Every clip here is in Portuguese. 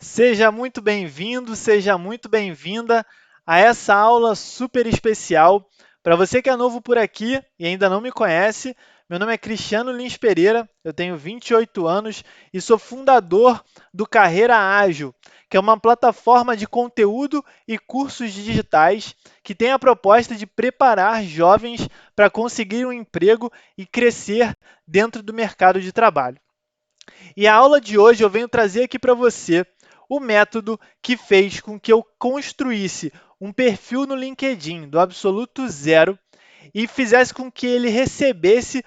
Seja muito bem-vindo, seja muito bem-vinda a essa aula super especial. Para você que é novo por aqui e ainda não me conhece, meu nome é Cristiano Lins Pereira, eu tenho 28 anos e sou fundador do Carreira Ágil, que é uma plataforma de conteúdo e cursos digitais que tem a proposta de preparar jovens para conseguir um emprego e crescer dentro do mercado de trabalho. E a aula de hoje eu venho trazer aqui para você o método que fez com que eu construísse um perfil no LinkedIn do absoluto zero e fizesse com que ele recebesse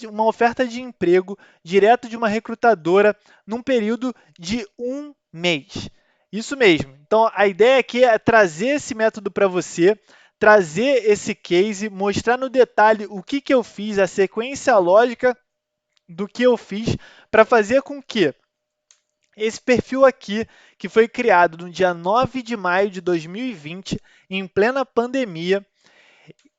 uma oferta de emprego direto de uma recrutadora num período de um mês. Isso mesmo. Então, a ideia aqui é trazer esse método para você, trazer esse case, mostrar no detalhe o que eu fiz, a sequência lógica do que eu fiz para fazer com que esse perfil aqui, que foi criado no dia 9 de maio de 2020, em plena pandemia,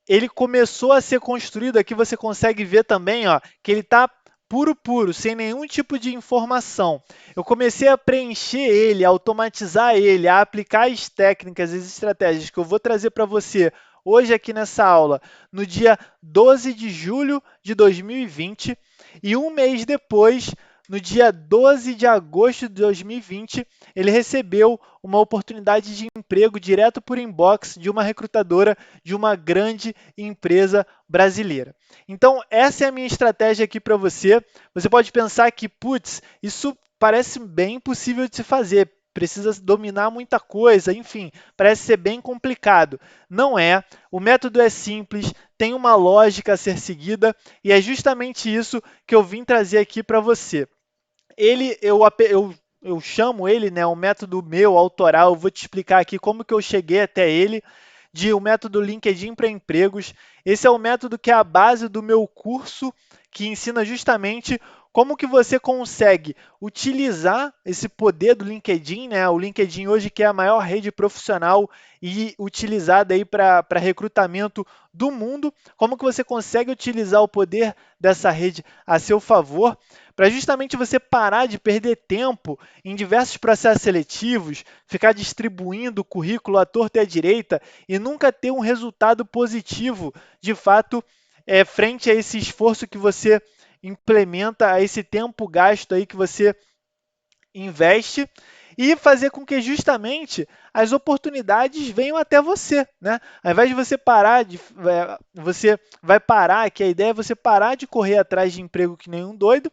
ele começou a ser construído. Aqui você consegue ver também, ó, que ele está puro, sem nenhum tipo de informação. Eu comecei a preencher ele, a automatizar ele, a aplicar as técnicas, as estratégias que eu vou trazer para você hoje aqui nessa aula, no dia 12 de julho de 2020, e um mês depois, no dia 12 de agosto de 2020, ele recebeu uma oportunidade de emprego direto por inbox de uma recrutadora de uma grande empresa brasileira. Então, essa é a minha estratégia aqui para você. Você pode pensar que, putz, isso parece bem impossível de se fazer, precisa dominar muita coisa, enfim, parece ser bem complicado. Não é, o método é simples, tem uma lógica a ser seguida e é justamente isso que eu vim trazer aqui para você. Eu chamo ele, né, um método meu, autoral, eu vou te explicar aqui como que eu cheguei até ele, de um método LinkedIn para empregos. Esse é o método que é a base do meu curso, que ensina justamente como que você consegue utilizar esse poder do LinkedIn, né? O LinkedIn hoje que é a maior rede profissional e utilizada aí para recrutamento do mundo, como que você consegue utilizar o poder dessa rede a seu favor para justamente você parar de perder tempo em diversos processos seletivos, ficar distribuindo o currículo à torta e à direita e nunca ter um resultado positivo, de fato, frente a esse esforço que você implementa, a esse tempo gasto aí que você investe e fazer com que justamente as oportunidades venham até você, né? Ao invés de você parar você vai parar, que a ideia é você parar de correr atrás de emprego que nem um doido,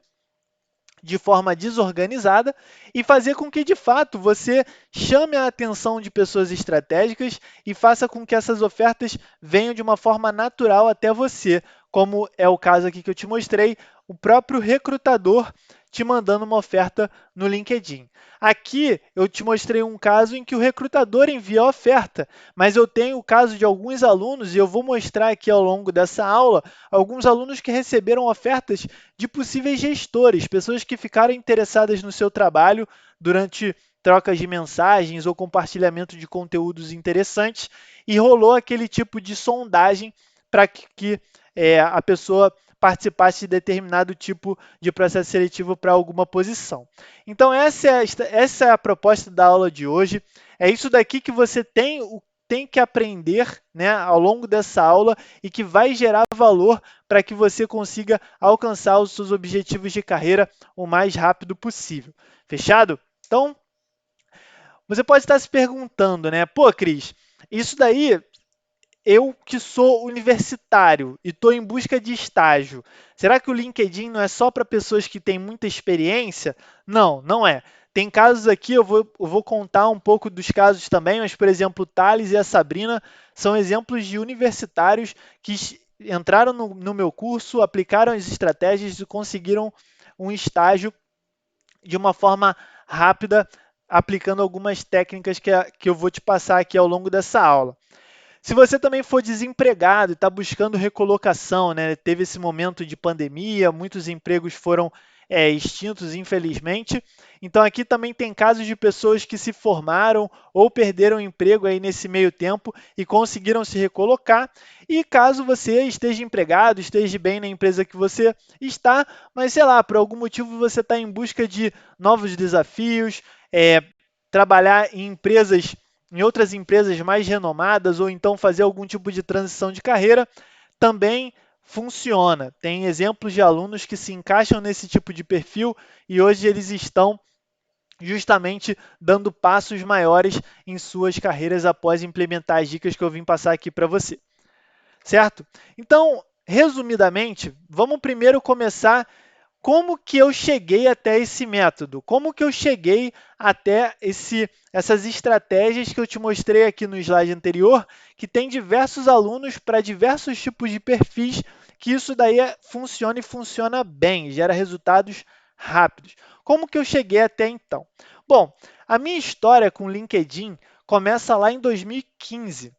de forma desorganizada e fazer com que, de fato, você chame a atenção de pessoas estratégicas e faça com que essas ofertas venham de uma forma natural até você, como é o caso aqui que eu te mostrei, o próprio recrutador te mandando uma oferta no LinkedIn. Aqui eu te mostrei um caso em que o recrutador envia a oferta, mas eu tenho o caso de alguns alunos, e eu vou mostrar aqui ao longo dessa aula, alguns alunos que receberam ofertas de possíveis gestores, pessoas que ficaram interessadas no seu trabalho durante trocas de mensagens ou compartilhamento de conteúdos interessantes e rolou aquele tipo de sondagem para que a pessoa participasse de determinado tipo de processo seletivo para alguma posição. Então, essa é a proposta da aula de hoje. É isso daqui que você tem que aprender, né, ao longo dessa aula e que vai gerar valor para que você consiga alcançar os seus objetivos de carreira o mais rápido possível. Fechado? Então, você pode estar se perguntando, né? Pô, Cris, isso daí eu que sou universitário e estou em busca de estágio, será que o LinkedIn não é só para pessoas que têm muita experiência? Não, não é. Tem casos aqui, eu vou contar um pouco dos casos também, mas, por exemplo, o Thales e a Sabrina são exemplos de universitários que entraram no meu curso, aplicaram as estratégias e conseguiram um estágio de uma forma rápida, aplicando algumas técnicas que eu vou te passar aqui ao longo dessa aula. Se você também for desempregado e está buscando recolocação, né? Teve esse momento de pandemia, muitos empregos foram extintos, infelizmente. Então, aqui também tem casos de pessoas que se formaram ou perderam emprego aí nesse meio tempo e conseguiram se recolocar. E caso você esteja empregado, esteja bem na empresa que você está, mas sei lá, por algum motivo você está em busca de novos desafios, trabalhar em empresas, em outras empresas mais renomadas, ou então fazer algum tipo de transição de carreira, também funciona. Tem exemplos de alunos que se encaixam nesse tipo de perfil e hoje eles estão justamente dando passos maiores em suas carreiras após implementar as dicas que eu vim passar aqui para você, certo? Então, resumidamente, vamos primeiro começar como que eu cheguei até esse método, como que eu cheguei até essas estratégias que eu te mostrei aqui no slide anterior, que tem diversos alunos para diversos tipos de perfis, que isso daí funciona e funciona bem, gera resultados rápidos. Como que eu cheguei até então? Bom, a minha história com o LinkedIn começa lá em 2015.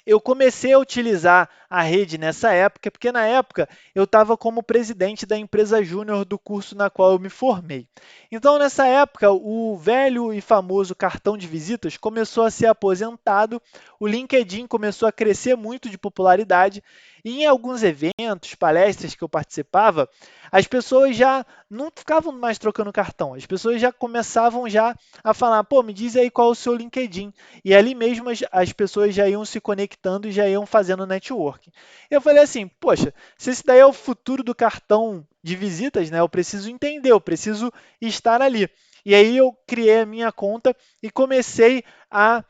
Eu comecei a utilizar a rede nessa época, porque na época eu estava como presidente da empresa júnior do curso na qual eu me formei. Então, nessa época, o velho e famoso cartão de visitas começou a ser aposentado, o LinkedIn começou a crescer muito de popularidade, e em alguns eventos, palestras que eu participava, as pessoas já não ficavam mais trocando cartão, as pessoas já começavam já a falar, pô, me diz aí qual é o seu LinkedIn. E ali mesmo as pessoas já iam se conectando e já iam fazendo networking. Eu falei assim, poxa, se esse daí é o futuro do cartão de visitas, né, eu preciso entender, eu preciso estar ali. E aí eu criei a minha conta e comecei a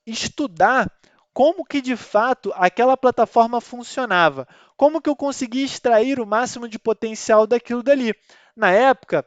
estudar como que de fato aquela plataforma funcionava, como que eu conseguia extrair o máximo de potencial daquilo dali. Na época,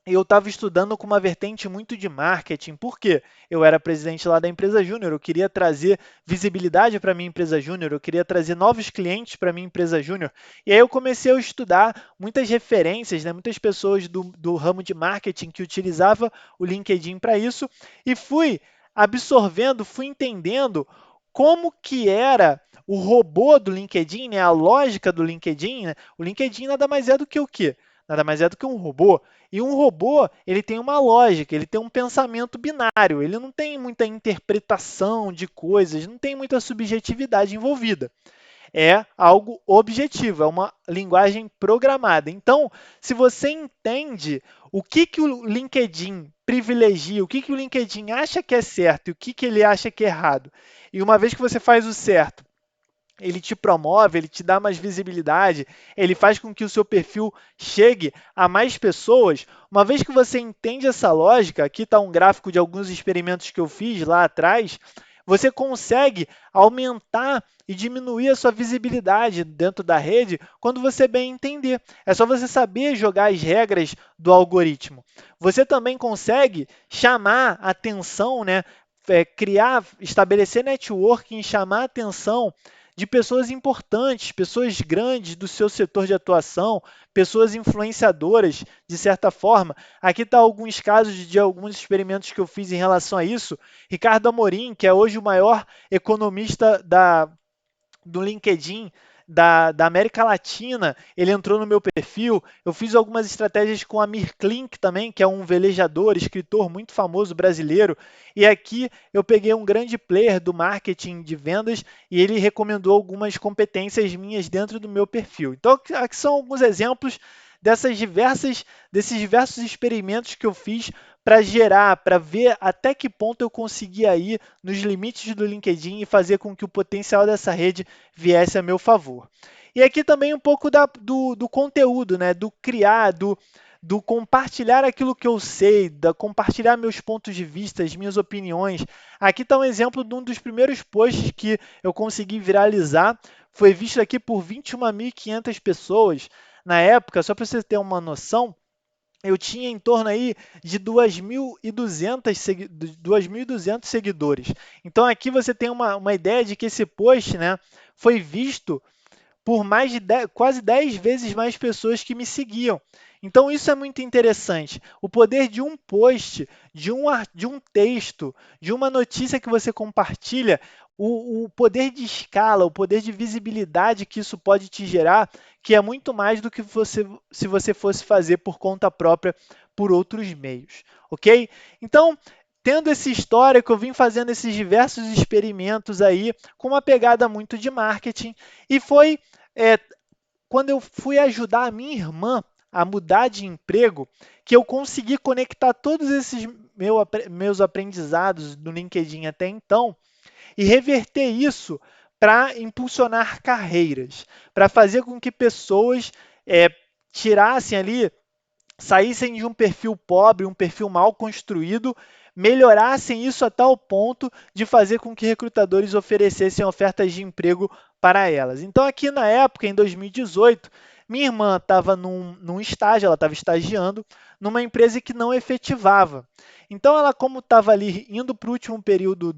eu estava estudando com uma vertente muito de marketing, porque eu era presidente lá da empresa júnior, eu queria trazer visibilidade para a minha empresa júnior, eu queria trazer novos clientes para a minha empresa júnior. E aí eu comecei a estudar muitas referências, né, muitas pessoas do ramo de marketing que utilizavam o LinkedIn para isso, e fui absorvendo, fui entendendo como que era o robô do LinkedIn, né, a lógica do LinkedIn. Né? O LinkedIn nada mais é do que o quê? Nada mais é do que um robô. E um robô, ele tem uma lógica, ele tem um pensamento binário, ele não tem muita interpretação de coisas, não tem muita subjetividade envolvida. É algo objetivo, é uma linguagem programada. Então, se você entende o que o LinkedIn privilegia, o que o LinkedIn acha que é certo e o que ele acha que é errado, e uma vez que você faz o certo, ele te promove, ele te dá mais visibilidade, ele faz com que o seu perfil chegue a mais pessoas. Uma vez que você entende essa lógica, aqui está um gráfico de alguns experimentos que eu fiz lá atrás, você consegue aumentar e diminuir a sua visibilidade dentro da rede quando você bem entender. É só você saber jogar as regras do algoritmo. Você também consegue chamar atenção, né? Criar, estabelecer networking, chamar atenção de pessoas importantes, pessoas grandes do seu setor de atuação, pessoas influenciadoras, de certa forma. Aqui está alguns casos de alguns experimentos que eu fiz em relação a isso. Ricardo Amorim, que é hoje o maior economista do LinkedIn da América Latina, ele entrou no meu perfil. Eu fiz algumas estratégias com a Amir Klink também, que é um velejador, escritor muito famoso brasileiro. E aqui eu peguei um grande player do marketing de vendas e ele recomendou algumas competências minhas dentro do meu perfil. Então, aqui são alguns exemplos desses diversos experimentos que eu fiz para gerar, para ver até que ponto eu conseguia ir nos limites do LinkedIn e fazer com que o potencial dessa rede viesse a meu favor. E aqui também um pouco do conteúdo, né? Do criar, do compartilhar aquilo que eu sei, da compartilhar meus pontos de vista, as minhas opiniões. Aqui está um exemplo de um dos primeiros posts que eu consegui viralizar. Foi visto aqui por 21.500 pessoas. Na época, só para você ter uma noção, eu tinha em torno aí de 2.200 seguidores. Então aqui você tem uma ideia de que esse post, né, foi visto por mais de quase 10 vezes mais pessoas que me seguiam. Então isso é muito interessante. O poder de um post, de um texto, de uma notícia que você compartilha, o poder de escala, o poder de visibilidade que isso pode te gerar, que é muito mais do que se você fosse fazer por conta própria por outros meios, ok? Então, tendo esse histórico, eu vim fazendo esses diversos experimentos aí com uma pegada muito de marketing e foi é, quando eu fui ajudar a minha irmã a mudar de emprego que eu consegui conectar todos esses meus aprendizados do LinkedIn até então e reverter isso para impulsionar carreiras, para fazer com que pessoas tirassem ali, saíssem de um perfil pobre, um perfil mal construído, melhorassem isso a tal ponto de fazer com que recrutadores oferecessem ofertas de emprego para elas. Então, aqui na época, em 2018, minha irmã estava num estágio, ela estava estagiando numa empresa que não efetivava. Então, ela, como estava ali indo para o último período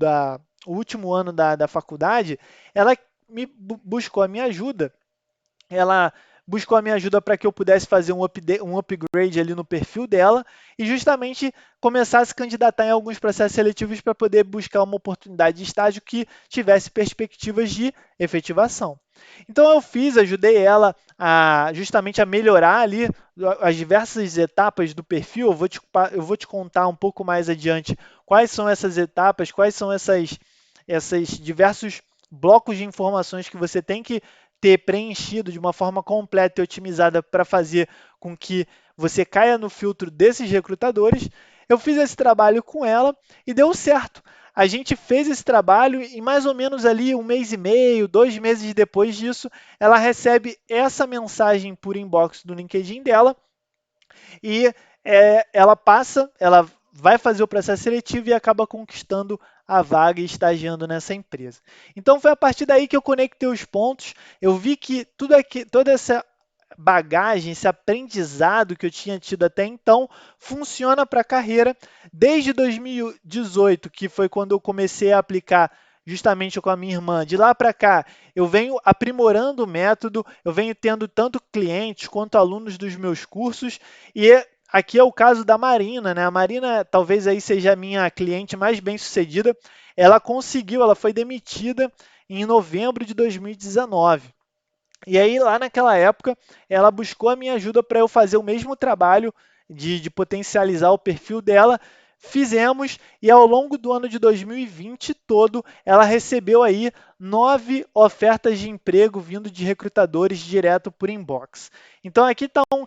o último ano da faculdade, ela buscou a minha ajuda, ela buscou a minha ajuda para que eu pudesse fazer um upgrade ali no perfil dela e justamente começar a se candidatar em alguns processos seletivos para poder buscar uma oportunidade de estágio que tivesse perspectivas de efetivação. Então eu ajudei ela justamente a melhorar ali as diversas etapas do perfil. Eu vou te contar um pouco mais adiante quais são essas etapas, quais são esses diversos blocos de informações que você tem que ter preenchido de uma forma completa e otimizada para fazer com que você caia no filtro desses recrutadores. Eu fiz esse trabalho com ela e deu certo. A gente fez esse trabalho e mais ou menos ali 1 mês e meio, 2 meses depois disso, ela recebe essa mensagem por inbox do LinkedIn dela e ela vai fazer o processo seletivo e acaba conquistando a vaga e estagiando nessa empresa. Então foi a partir daí que eu conectei os pontos, eu vi que toda essa bagagem, esse aprendizado que eu tinha tido até então, funciona para a carreira. Desde 2018, que foi quando eu comecei a aplicar justamente com a minha irmã, de lá para cá, eu venho aprimorando o método, eu venho tendo tanto clientes quanto alunos dos meus cursos, e aqui é o caso da Marina, né? A Marina talvez aí seja a minha cliente mais bem-sucedida. Ela foi demitida em novembro de 2019. E aí, lá naquela época, ela buscou a minha ajuda para eu fazer o mesmo trabalho de potencializar o perfil dela. Fizemos e ao longo do ano de 2020 todo, ela recebeu aí 9 ofertas de emprego vindo de recrutadores direto por inbox. Então aqui está um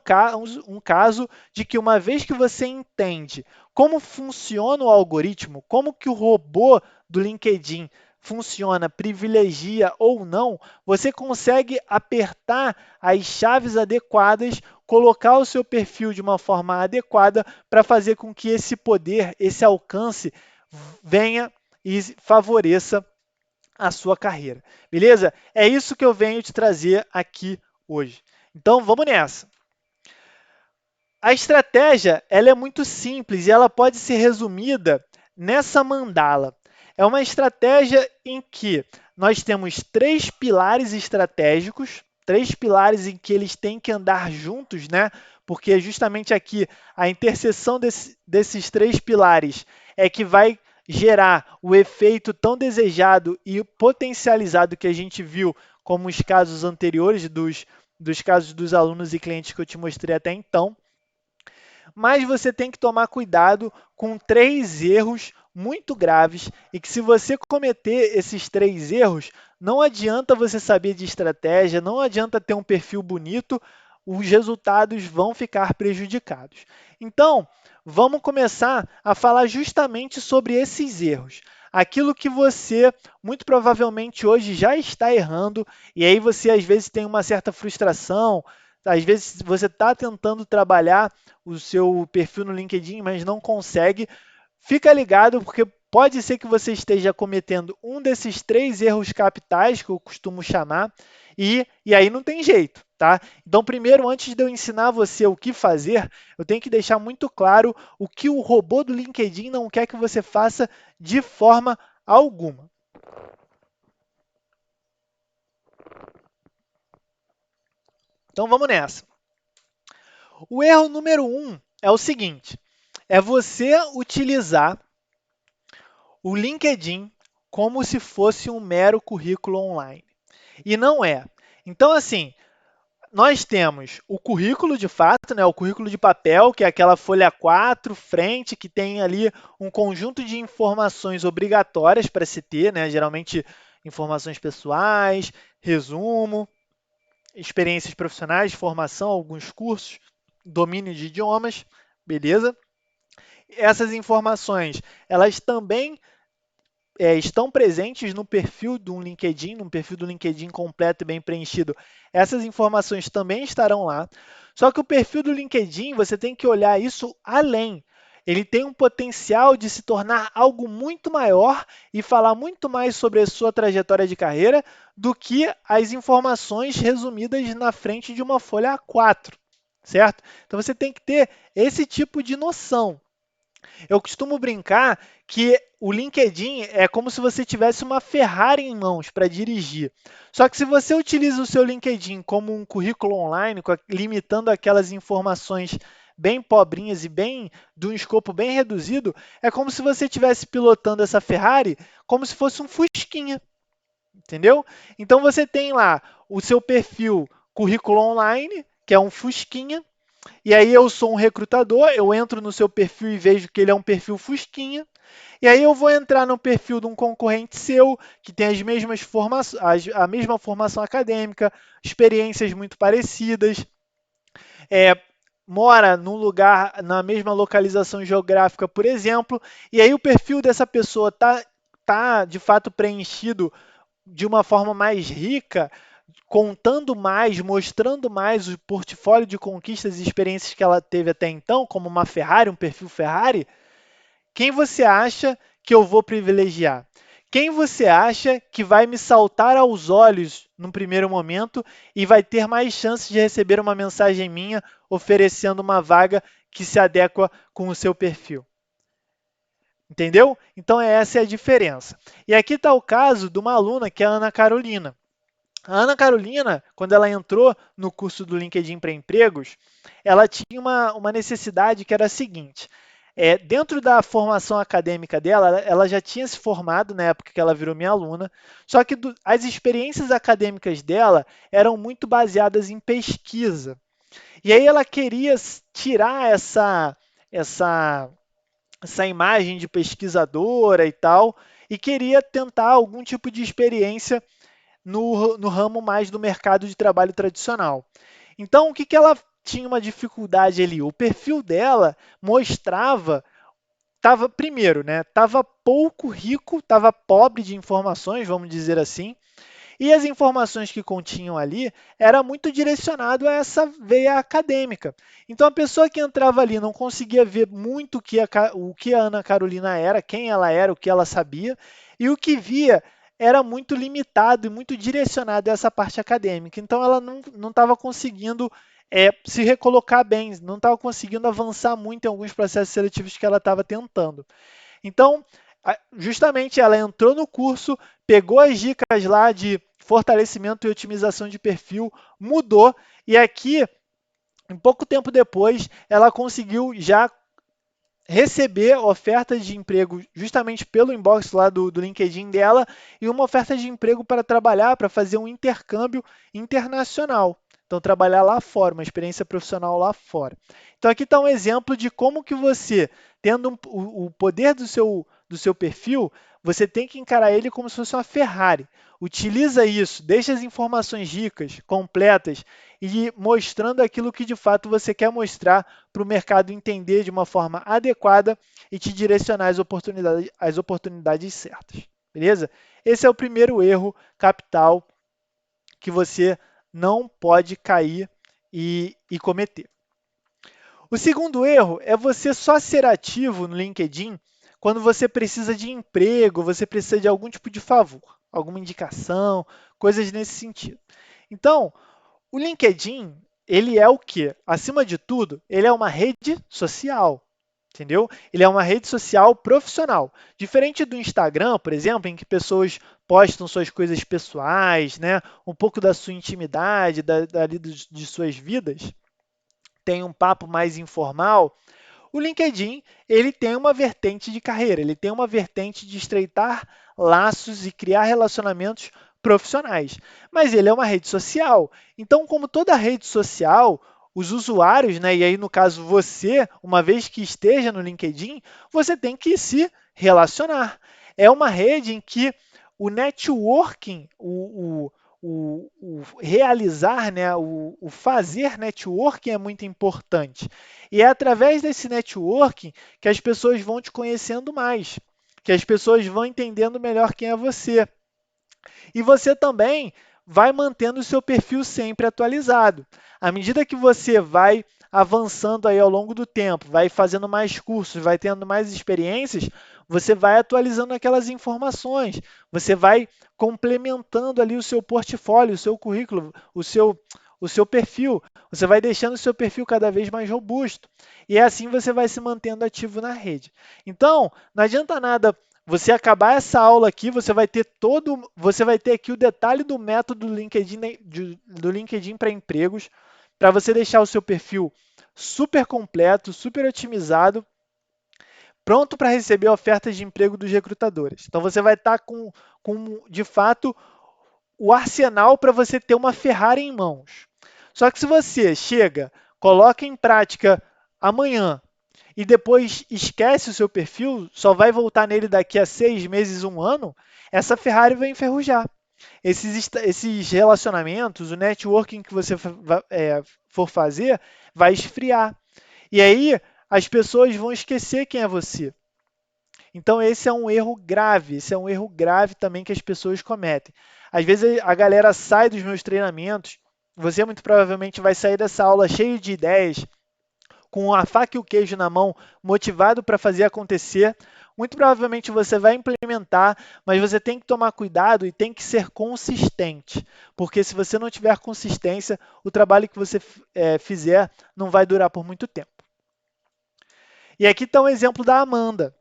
caso de que uma vez que você entende como funciona o algoritmo, como que o robô do LinkedIn funciona, privilegia ou não, você consegue apertar as chaves adequadas, colocar o seu perfil de uma forma adequada para fazer com que esse poder, esse alcance venha e favoreça a sua carreira. Beleza? É isso que eu venho te trazer aqui hoje. Então vamos nessa. A estratégia ela é muito simples e ela pode ser resumida nessa mandala. É uma estratégia em que nós temos 3 pilares estratégicos, 3 pilares em que eles têm que andar juntos, né? Porque justamente aqui a interseção desses 3 pilares é que vai gerar o efeito tão desejado e potencializado que a gente viu como os casos anteriores dos casos dos alunos e clientes que eu te mostrei até então. Mas você tem que tomar cuidado com 3 erros muito graves e que se você cometer esses 3 erros, não adianta você saber de estratégia, não adianta ter um perfil bonito, os resultados vão ficar prejudicados. Então, vamos começar a falar justamente sobre esses erros. Aquilo que você muito provavelmente hoje já está errando, e aí você às vezes tem uma certa frustração, às vezes você está tentando trabalhar o seu perfil no LinkedIn, mas não consegue. Fica ligado, porque pode ser que você esteja cometendo um desses 3 erros capitais, que eu costumo chamar, e aí não tem jeito, tá? Então, primeiro, antes de eu ensinar você o que fazer, eu tenho que deixar muito claro o que o robô do LinkedIn não quer que você faça de forma alguma. Então, vamos nessa. O erro número 1 é o seguinte, é você utilizar o LinkedIn como se fosse um mero currículo online. E não é. Então, assim, nós temos o currículo de fato, né, o currículo de papel, que é aquela folha 4, frente, que tem ali um conjunto de informações obrigatórias para se ter, né, geralmente informações pessoais, resumo, experiências profissionais, formação, alguns cursos domínio de idiomas, beleza? Essas informações, elas também estão presentes no perfil do LinkedIn, no perfil do LinkedIn completo e bem preenchido. Essas informações também estarão lá. Só que o perfil do LinkedIn, você tem que olhar isso além. Ele tem um potencial de se tornar algo muito maior e falar muito mais sobre a sua trajetória de carreira do que as informações resumidas na frente de uma folha A4, certo? Então você tem que ter esse tipo de noção. Eu costumo brincar que o LinkedIn é como se você tivesse uma Ferrari em mãos para dirigir. Só que se você utiliza o seu LinkedIn como um currículo online, limitando aquelas informações bem pobrinhas e bem de um escopo bem reduzido, é como se você estivesse pilotando essa Ferrari como se fosse um Fusquinha, entendeu? Então você tem lá o seu perfil currículo online, que é um Fusquinha, e aí eu sou um recrutador, eu entro no seu perfil e vejo que ele é um perfil fusquinha. E aí eu vou entrar no perfil de um concorrente seu, que tem as mesmas a mesma formação acadêmica, experiências muito parecidas, é, mora num lugar, na mesma localização geográfica, por exemplo, e aí o perfil dessa pessoa tá de fato preenchido de uma forma mais rica, contando mais, mostrando mais o portfólio de conquistas e experiências que ela teve até então, como uma Ferrari, um perfil Ferrari, quem você acha que eu vou privilegiar? Quem você acha que vai me saltar aos olhos num primeiro momento e vai ter mais chances de receber uma mensagem minha oferecendo uma vaga que se adequa com o seu perfil? Entendeu? Então, essa é a diferença. E aqui está o caso de uma aluna, que é a Ana Carolina. A Ana Carolina, quando ela entrou no curso do LinkedIn para empregos, ela tinha uma necessidade que era a seguinte: dentro da formação acadêmica dela, ela já tinha se formado na época que ela virou minha aluna, só que as experiências acadêmicas dela eram muito baseadas em pesquisa. E aí ela queria tirar essa, essa imagem de pesquisadora e tal, e queria tentar algum tipo de experiência no ramo mais do mercado de trabalho tradicional. Então, o que ela tinha uma dificuldade ali? O perfil dela mostrava, estava primeiro, né? Estava pouco rico, estava pobre de informações, vamos dizer assim, e as informações que continham ali era muito direcionado a essa veia acadêmica. Então a pessoa que entrava ali não conseguia ver muito o que a Ana Carolina era, quem ela era, o que ela sabia, e o que via era muito limitado e muito direcionado a essa parte acadêmica. Então ela não estava conseguindo se recolocar bem, não estava conseguindo avançar muito em alguns processos seletivos que ela estava tentando. Então, justamente ela entrou no curso, pegou as dicas lá de fortalecimento e otimização de perfil, mudou, e aqui, em pouco tempo depois, ela conseguiu já receber ofertas de emprego justamente pelo inbox lá do LinkedIn dela e uma oferta de emprego para trabalhar, para fazer um intercâmbio internacional. Então, trabalhar lá fora, uma experiência profissional lá fora. Então, aqui está um exemplo de como que você, tendo o poder do seu perfil, você tem que encarar ele como se fosse uma Ferrari. Utiliza isso, deixa as informações ricas, completas e mostrando aquilo que de fato você quer mostrar para o mercado entender de uma forma adequada e te direcionar às oportunidades certas. Beleza? Esse é o primeiro erro capital que você não pode cair e cometer. O segundo erro é você só ser ativo no LinkedIn quando você precisa de emprego, você precisa de algum tipo de favor, alguma indicação, coisas nesse sentido. Então, o LinkedIn, ele é o quê? Acima de tudo, ele é uma rede social, entendeu? Ele é uma rede social profissional. Diferente do Instagram, por exemplo, em que pessoas postam suas coisas pessoais, né? Um pouco da sua intimidade, de suas vidas, tem um papo mais informal. O LinkedIn, ele tem uma vertente de carreira, ele tem uma vertente de estreitar laços e criar relacionamentos profissionais. Mas ele é uma rede social. Então, como toda rede social, os usuários, né, e aí no caso você, uma vez que esteja no LinkedIn, você tem que se relacionar. É uma rede em que o networking, o realizar, né, o fazer networking é muito importante. E é através desse networking que as pessoas vão te conhecendo mais, que as pessoas vão entendendo melhor quem é você. E você também vai mantendo o seu perfil sempre atualizado. À medida que você vai avançando aí ao longo do tempo, vai fazendo mais cursos, vai tendo mais experiências, você vai atualizando aquelas informações, você vai complementando ali o seu portfólio, o seu currículo, o seu perfil. Você vai deixando o seu perfil cada vez mais robusto. E assim você vai se mantendo ativo na rede. Então, não adianta nada você acabar essa aula aqui, você vai ter aqui o detalhe do método do LinkedIn para empregos, para você deixar o seu perfil super completo, super otimizado, pronto para receber ofertas de emprego dos recrutadores. Então você vai estar com de fato o arsenal para você ter uma Ferrari em mãos. Só que se você chega, coloca em prática amanhã e depois esquece o seu perfil, só vai voltar nele daqui a 6 meses, um ano, essa Ferrari vai enferrujar. Esses relacionamentos, o networking que você for fazer, vai esfriar. E aí as pessoas vão esquecer quem é você. Então esse é um erro grave, esse é um erro grave também que as pessoas cometem. Às vezes a galera sai dos meus treinamentos, você muito provavelmente vai sair dessa aula cheio de ideias, com a faca e o queijo na mão, motivado para fazer acontecer. Muito provavelmente você vai implementar, mas você tem que tomar cuidado e tem que ser consistente, porque se você não tiver consistência, o trabalho que você fizer não vai durar por muito tempo. E aqui está um exemplo da Amanda.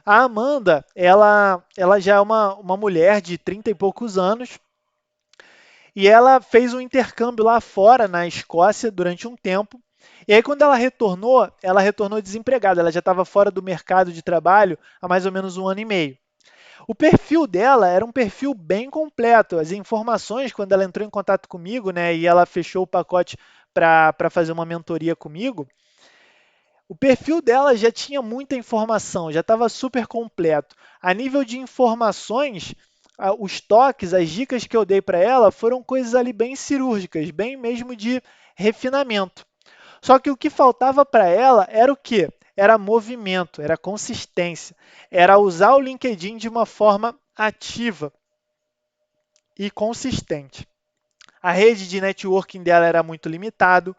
A Amanda, ela já é uma mulher de 30 e poucos anos, e ela fez um intercâmbio lá fora, na Escócia, durante um tempo. E aí, quando ela retornou desempregada. Ela já estava fora do mercado de trabalho há mais ou menos um ano e meio. O perfil dela era um perfil bem completo. As informações, quando ela entrou em contato comigo, né, e ela fechou o pacote para fazer uma mentoria comigo, o perfil dela já tinha muita informação, já estava super completo. A nível de informações, os toques, as dicas que eu dei para ela foram coisas ali bem cirúrgicas, bem mesmo de refinamento. Só que o que faltava para ela era o quê? Era movimento, era consistência, era usar o LinkedIn de uma forma ativa e consistente. A rede de networking dela era muito limitado,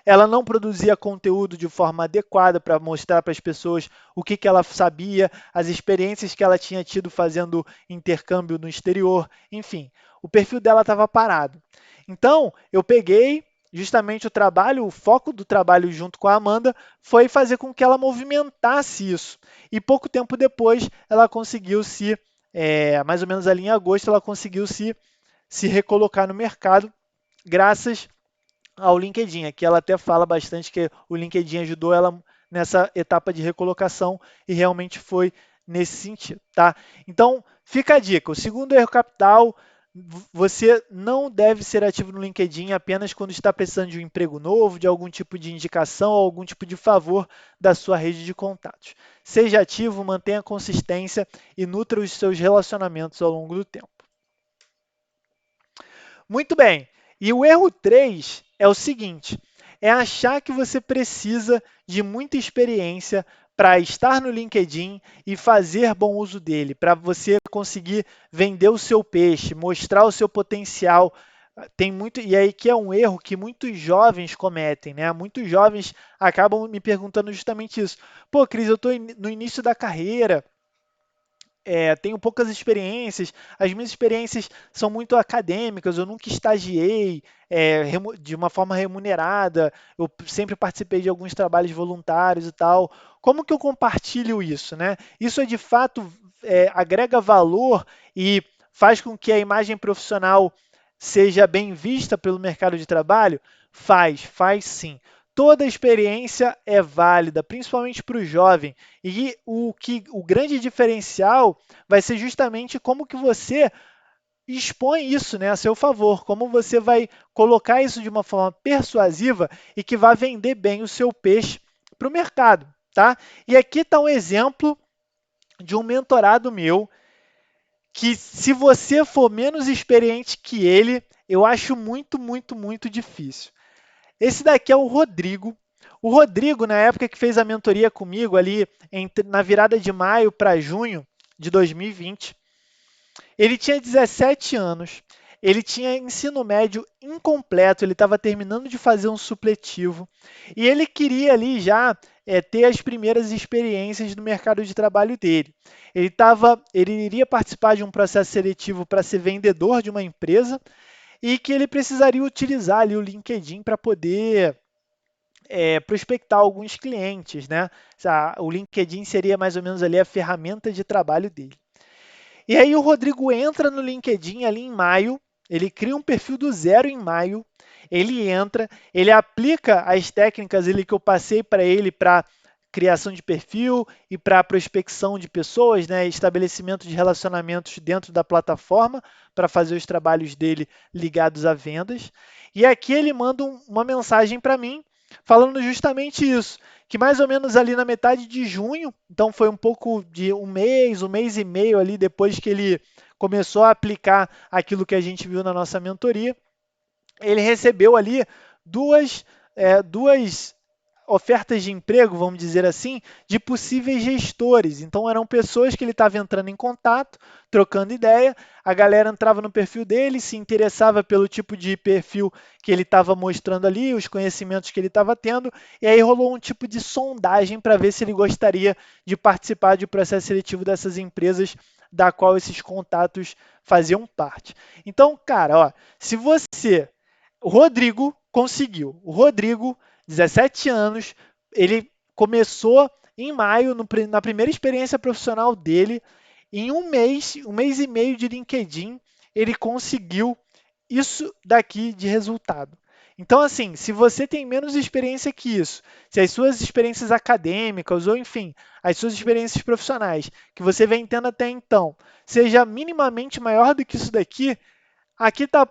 ela não produzia conteúdo de forma adequada para mostrar para as pessoas o que ela sabia, as experiências que ela tinha tido fazendo intercâmbio no exterior, enfim, o perfil dela estava parado. Então, eu peguei justamente o foco do trabalho junto com a Amanda foi fazer com que ela movimentasse isso. E pouco tempo depois, ela conseguiu mais ou menos ali em agosto, ela conseguiu se recolocar no mercado, graças ao LinkedIn. Aqui ela até fala bastante que o LinkedIn ajudou ela nessa etapa de recolocação e realmente foi nesse sentido, tá? Então, fica a dica. O segundo erro capital, você não deve ser ativo no LinkedIn apenas quando está precisando de um emprego novo, de algum tipo de indicação ou algum tipo de favor da sua rede de contatos. Seja ativo, mantenha consistência e nutra os seus relacionamentos ao longo do tempo. Muito bem. E o erro 3 é o seguinte: é achar que você precisa de muita experiência para estar no LinkedIn e fazer bom uso dele, para você conseguir vender o seu peixe, mostrar o seu potencial. Tem muito, e aí que é um erro que muitos jovens cometem, né? Muitos jovens acabam me perguntando justamente isso. Pô, Cris, eu estou no início da carreira, tenho poucas experiências, as minhas experiências são muito acadêmicas, eu nunca estagiei de uma forma remunerada, eu sempre participei de alguns trabalhos voluntários e tal. Como que eu compartilho isso, né? Isso de fato agrega valor e faz com que a imagem profissional seja bem vista pelo mercado de trabalho? Faz sim. Toda experiência é válida, principalmente para o jovem. E o grande diferencial vai ser justamente como que você expõe isso, né, a seu favor, como você vai colocar isso de uma forma persuasiva e que vai vender bem o seu peixe para o mercado. Tá? E aqui está um exemplo de um mentorado meu que, se você for menos experiente que ele, eu acho muito, muito, muito difícil. Esse daqui é o Rodrigo. O Rodrigo, na época que fez a mentoria comigo, ali na virada de maio para junho de 2020, ele tinha 17 anos, ele tinha ensino médio incompleto, ele estava terminando de fazer um supletivo e ele queria ali já ter as primeiras experiências no mercado de trabalho dele. Ele iria participar de um processo seletivo para ser vendedor de uma empresa e que ele precisaria utilizar ali o LinkedIn para poder prospectar alguns clientes, né? O LinkedIn seria mais ou menos ali a ferramenta de trabalho dele. E aí o Rodrigo entra no LinkedIn ali em maio, ele cria um perfil do zero em maio, ele entra, ele aplica as técnicas ali que eu passei para ele para criação de perfil e para prospecção de pessoas, né, estabelecimento de relacionamentos dentro da plataforma para fazer os trabalhos dele ligados a vendas. E aqui ele manda uma mensagem para mim falando justamente isso, que mais ou menos ali na metade de junho, então foi um pouco de um mês e meio ali depois que ele começou a aplicar aquilo que a gente viu na nossa mentoria, ele recebeu ali duas ofertas de emprego, vamos dizer assim, de possíveis gestores. Então eram pessoas que ele estava entrando em contato, trocando ideia, a galera entrava no perfil dele, se interessava pelo tipo de perfil que ele estava mostrando ali, os conhecimentos que ele estava tendo, e aí rolou um tipo de sondagem para ver se ele gostaria de participar de processo seletivo dessas empresas da qual esses contatos faziam parte. Então, cara, ó, se você o Rodrigo conseguiu. O Rodrigo, 17 anos, ele começou em maio, na primeira experiência profissional dele. Em um mês e meio de LinkedIn, ele conseguiu isso daqui de resultado. Então, assim, se você tem menos experiência que isso, se as suas experiências acadêmicas ou, enfim, as suas experiências profissionais que você vem tendo até então, seja minimamente maior do que isso daqui, aqui está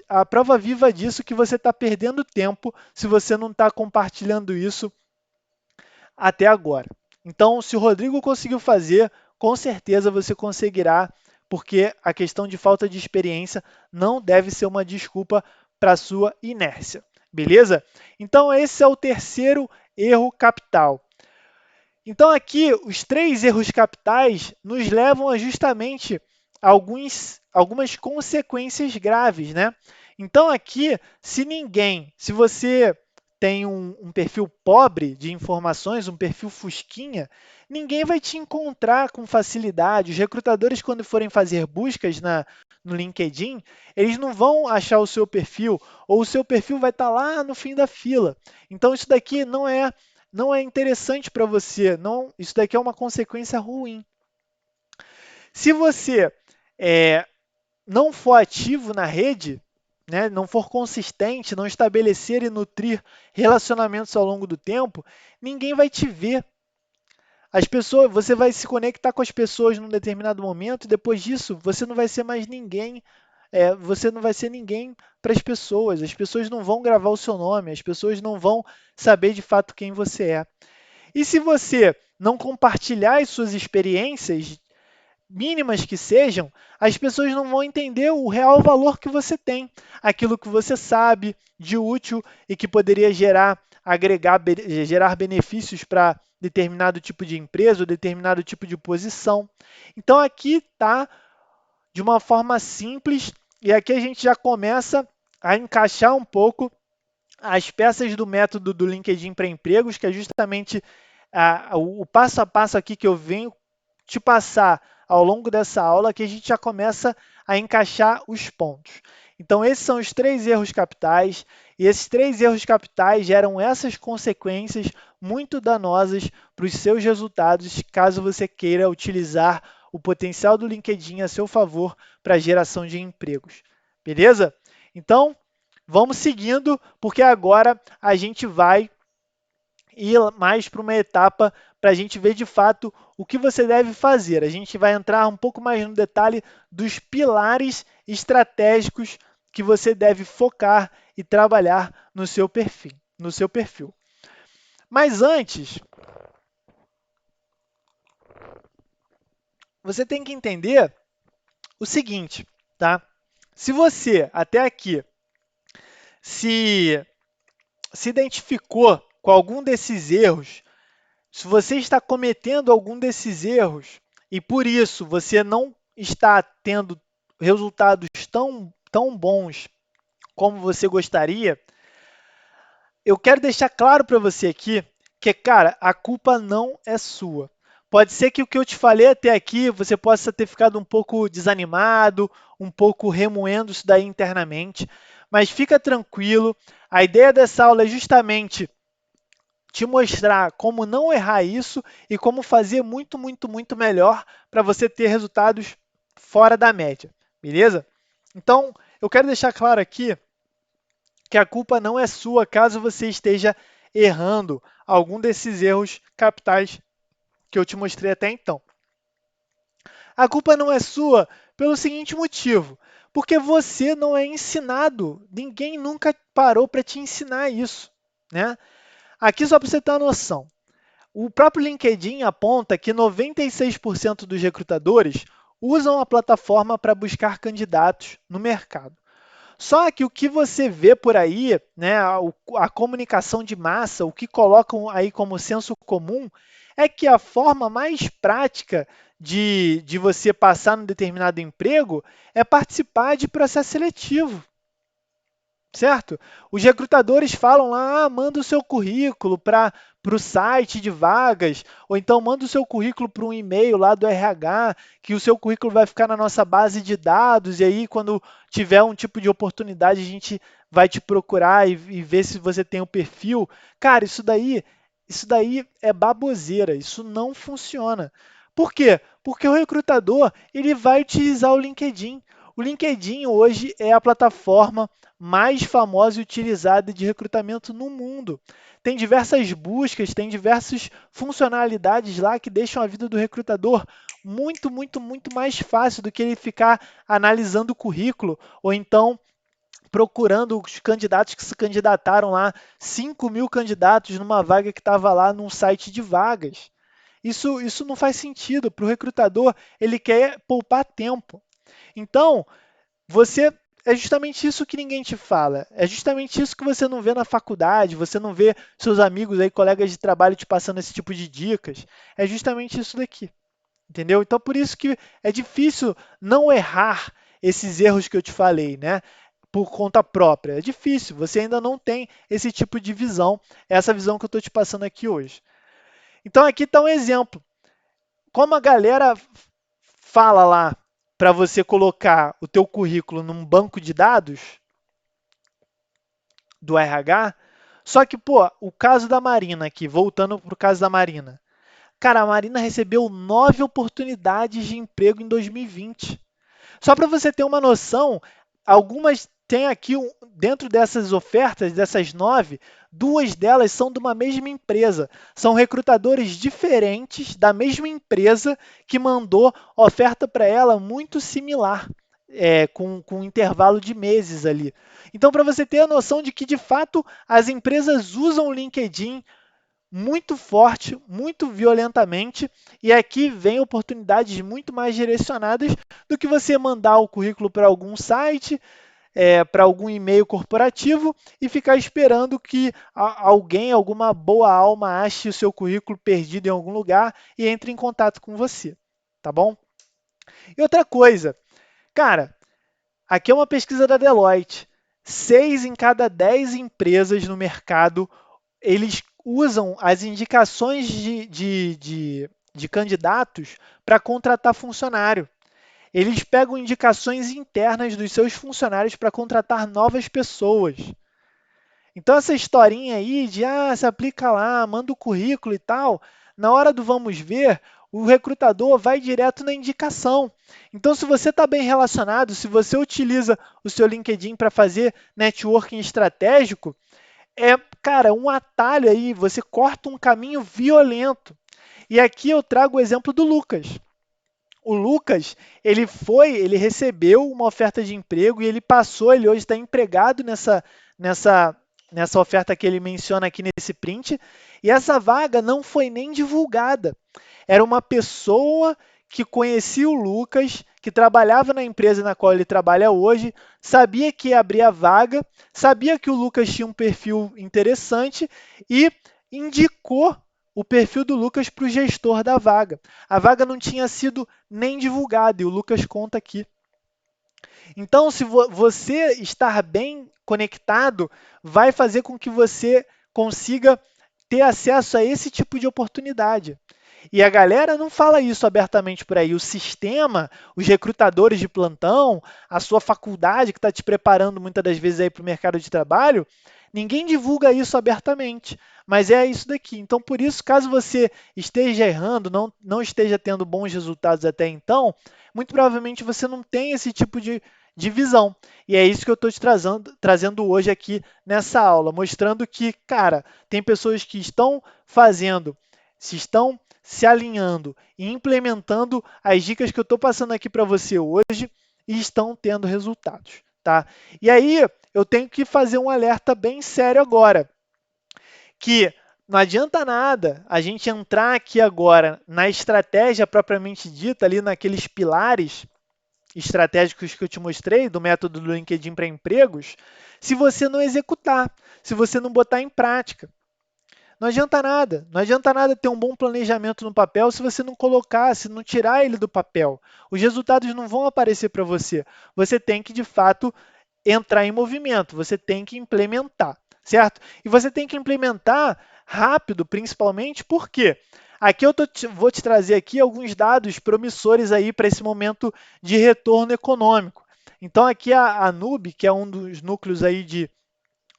a prova viva disso que você está perdendo tempo se você não está compartilhando isso até agora. Então, se o Rodrigo conseguiu fazer, com certeza você conseguirá, porque a questão de falta de experiência não deve ser uma desculpa para a sua inércia. Beleza? Então, esse é o terceiro erro capital. Então, aqui, os três erros capitais nos levam a justamente algumas consequências graves, né? Então, aqui, se você tem um perfil pobre de informações, um perfil fusquinha, ninguém vai te encontrar com facilidade. Os recrutadores, quando forem fazer buscas no LinkedIn, eles não vão achar o seu perfil, ou o seu perfil vai estar lá no fim da fila. Então, isso daqui não é interessante para você, não, isso daqui é uma consequência ruim. Se você é, não for ativo na rede, né, não for consistente, não estabelecer e nutrir relacionamentos ao longo do tempo, ninguém vai te ver. As pessoas, você vai se conectar com as pessoas num determinado momento e depois disso você não vai ser mais ninguém. Você não vai ser ninguém para as pessoas não vão gravar o seu nome, as pessoas não vão saber de fato quem você é. E se você não compartilhar as suas experiências, mínimas que sejam, as pessoas não vão entender o real valor que você tem, aquilo que você sabe de útil e que poderia gerar benefícios para determinado tipo de empresa ou determinado tipo de posição. Então aqui está de uma forma simples e aqui a gente já começa a encaixar um pouco as peças do método do LinkedIn para empregos, que é justamente o passo a passo aqui que eu venho te passar ao longo dessa aula, que a gente já começa a encaixar os pontos. Então, esses são os três erros capitais, e esses três erros capitais geram essas consequências muito danosas para os seus resultados, caso você queira utilizar o potencial do LinkedIn a seu favor para a geração de empregos. Beleza? Então, vamos seguindo, porque agora a gente vai ir mais para uma etapa para a gente ver de fato o que você deve fazer. A gente vai entrar um pouco mais no detalhe dos pilares estratégicos que você deve focar e trabalhar no seu perfil. Mas antes, você tem que entender o seguinte, tá? Se você, até aqui, se identificou com algum desses erros, se você está cometendo algum desses erros e por isso você não está tendo resultados tão bons como você gostaria, eu quero deixar claro para você aqui que, cara, a culpa não é sua. Pode ser que o que eu te falei até aqui, você possa ter ficado um pouco desanimado, um pouco remoendo isso daí internamente, mas fica tranquilo. A ideia dessa aula é justamente te mostrar como não errar isso e como fazer muito melhor para você ter resultados fora da média, beleza? Então, eu quero deixar claro aqui que a culpa não é sua caso você esteja errando algum desses erros capitais que eu te mostrei até então. A culpa não é sua pelo seguinte motivo, porque você não é ensinado, ninguém nunca parou para te ensinar isso, né? Aqui só para você ter uma noção, o próprio LinkedIn aponta que 96% dos recrutadores usam a plataforma para buscar candidatos no mercado. Só que o que você vê por aí, né, a comunicação de massa, o que colocam aí como senso comum, é que a forma mais prática de você passar num determinado emprego é participar de processo seletivo. Certo? Os recrutadores falam lá, manda o seu currículo para o site de vagas, ou então manda o seu currículo para um e-mail lá do RH, que o seu currículo vai ficar na nossa base de dados, e aí quando tiver um tipo de oportunidade, a gente vai te procurar e ver se você tem o perfil. Cara, isso daí é baboseira, isso não funciona. Por quê? Porque o recrutador ele vai utilizar o LinkedIn. O LinkedIn hoje é a plataforma mais famosa e utilizada de recrutamento no mundo. Tem diversas buscas, tem diversas funcionalidades lá que deixam a vida do recrutador muito mais fácil do que ele ficar analisando o currículo ou então procurando os candidatos que se candidataram lá, 5.000 candidatos numa vaga que estava lá num site de vagas. Isso não faz sentido. Para o recrutador, ele quer poupar tempo. Então, você é justamente isso que ninguém te fala. É justamente isso que você não vê na faculdade, você não vê seus amigos aí, colegas de trabalho te passando esse tipo de dicas. É justamente isso daqui. Entendeu? Então por isso que é difícil não errar esses erros que eu te falei, né? Por conta própria. É difícil, você ainda não tem esse tipo de visão, essa visão que eu estou te passando aqui hoje. Então aqui está um exemplo. Como a galera fala lá para você colocar o teu currículo num banco de dados do RH, só que, pô, o caso da Marina aqui, voltando para o caso da Marina. Cara, a Marina recebeu 9 oportunidades de emprego em 2020. Só para você ter uma noção, algumas tem aqui, dentro dessas ofertas, dessas 9, 2 delas são de uma mesma empresa. São recrutadores diferentes da mesma empresa que mandou oferta para ela muito similar, com um intervalo de meses ali. Então, para você ter a noção de que, de fato, as empresas usam o LinkedIn muito forte, muito violentamente, e aqui vem oportunidades muito mais direcionadas do que você mandar o currículo para algum site, para algum e-mail corporativo e ficar esperando que alguém, alguma boa alma, ache o seu currículo perdido em algum lugar e entre em contato com você, tá bom? E outra coisa, cara, aqui é uma pesquisa da Deloitte. 6 em cada 10 empresas no mercado eles usam as indicações de candidatos para contratar funcionário. Eles pegam indicações internas dos seus funcionários para contratar novas pessoas. Então, essa historinha aí de se aplica lá, manda o currículo e tal, na hora do vamos ver, o recrutador vai direto na indicação. Então, se você está bem relacionado, se você utiliza o seu LinkedIn para fazer networking estratégico, cara, um atalho aí, você corta um caminho violento. E aqui eu trago o exemplo do Lucas. O Lucas, ele recebeu uma oferta de emprego e ele hoje está empregado nessa oferta que ele menciona aqui nesse print, e essa vaga não foi nem divulgada. Era uma pessoa que conhecia o Lucas, que que trabalhava na empresa na qual ele trabalha hoje, sabia que ia abrir a vaga, sabia que o Lucas tinha um perfil interessante e indicou o perfil do Lucas para o gestor da vaga. A vaga não tinha sido nem divulgada e o Lucas conta aqui. Então, se você estar bem conectado, vai fazer com que você consiga ter acesso a esse tipo de oportunidade. E a galera não fala isso abertamente por aí. O sistema, os recrutadores de plantão, a sua faculdade que está te preparando muitas das vezes aí para o mercado de trabalho, ninguém divulga isso abertamente. Mas é isso daqui. Então, por isso, caso você esteja errando, não esteja tendo bons resultados até então, muito provavelmente você não tem esse tipo de visão. E é isso que eu estou te trazendo hoje aqui nessa aula, mostrando que, cara, tem pessoas que estão fazendo, estão se alinhando e implementando as dicas que eu estou passando aqui para você hoje e estão tendo resultados, tá? E aí eu tenho que fazer um alerta bem sério agora, que não adianta nada a gente entrar aqui agora na estratégia propriamente dita, ali naqueles pilares estratégicos que eu te mostrei, do método do LinkedIn para empregos, se você não executar, se você não botar em prática. Não adianta nada. Não adianta nada ter um bom planejamento no papel se você não colocar, se não tirar ele do papel. Os resultados não vão aparecer para você. Você tem que, de fato, entrar em movimento. Você tem que implementar, certo? E você tem que implementar rápido, principalmente, por quê? Aqui eu vou te trazer aqui alguns dados promissores aí para esse momento de retorno econômico. Então, aqui a NUB, que é um dos núcleos aí de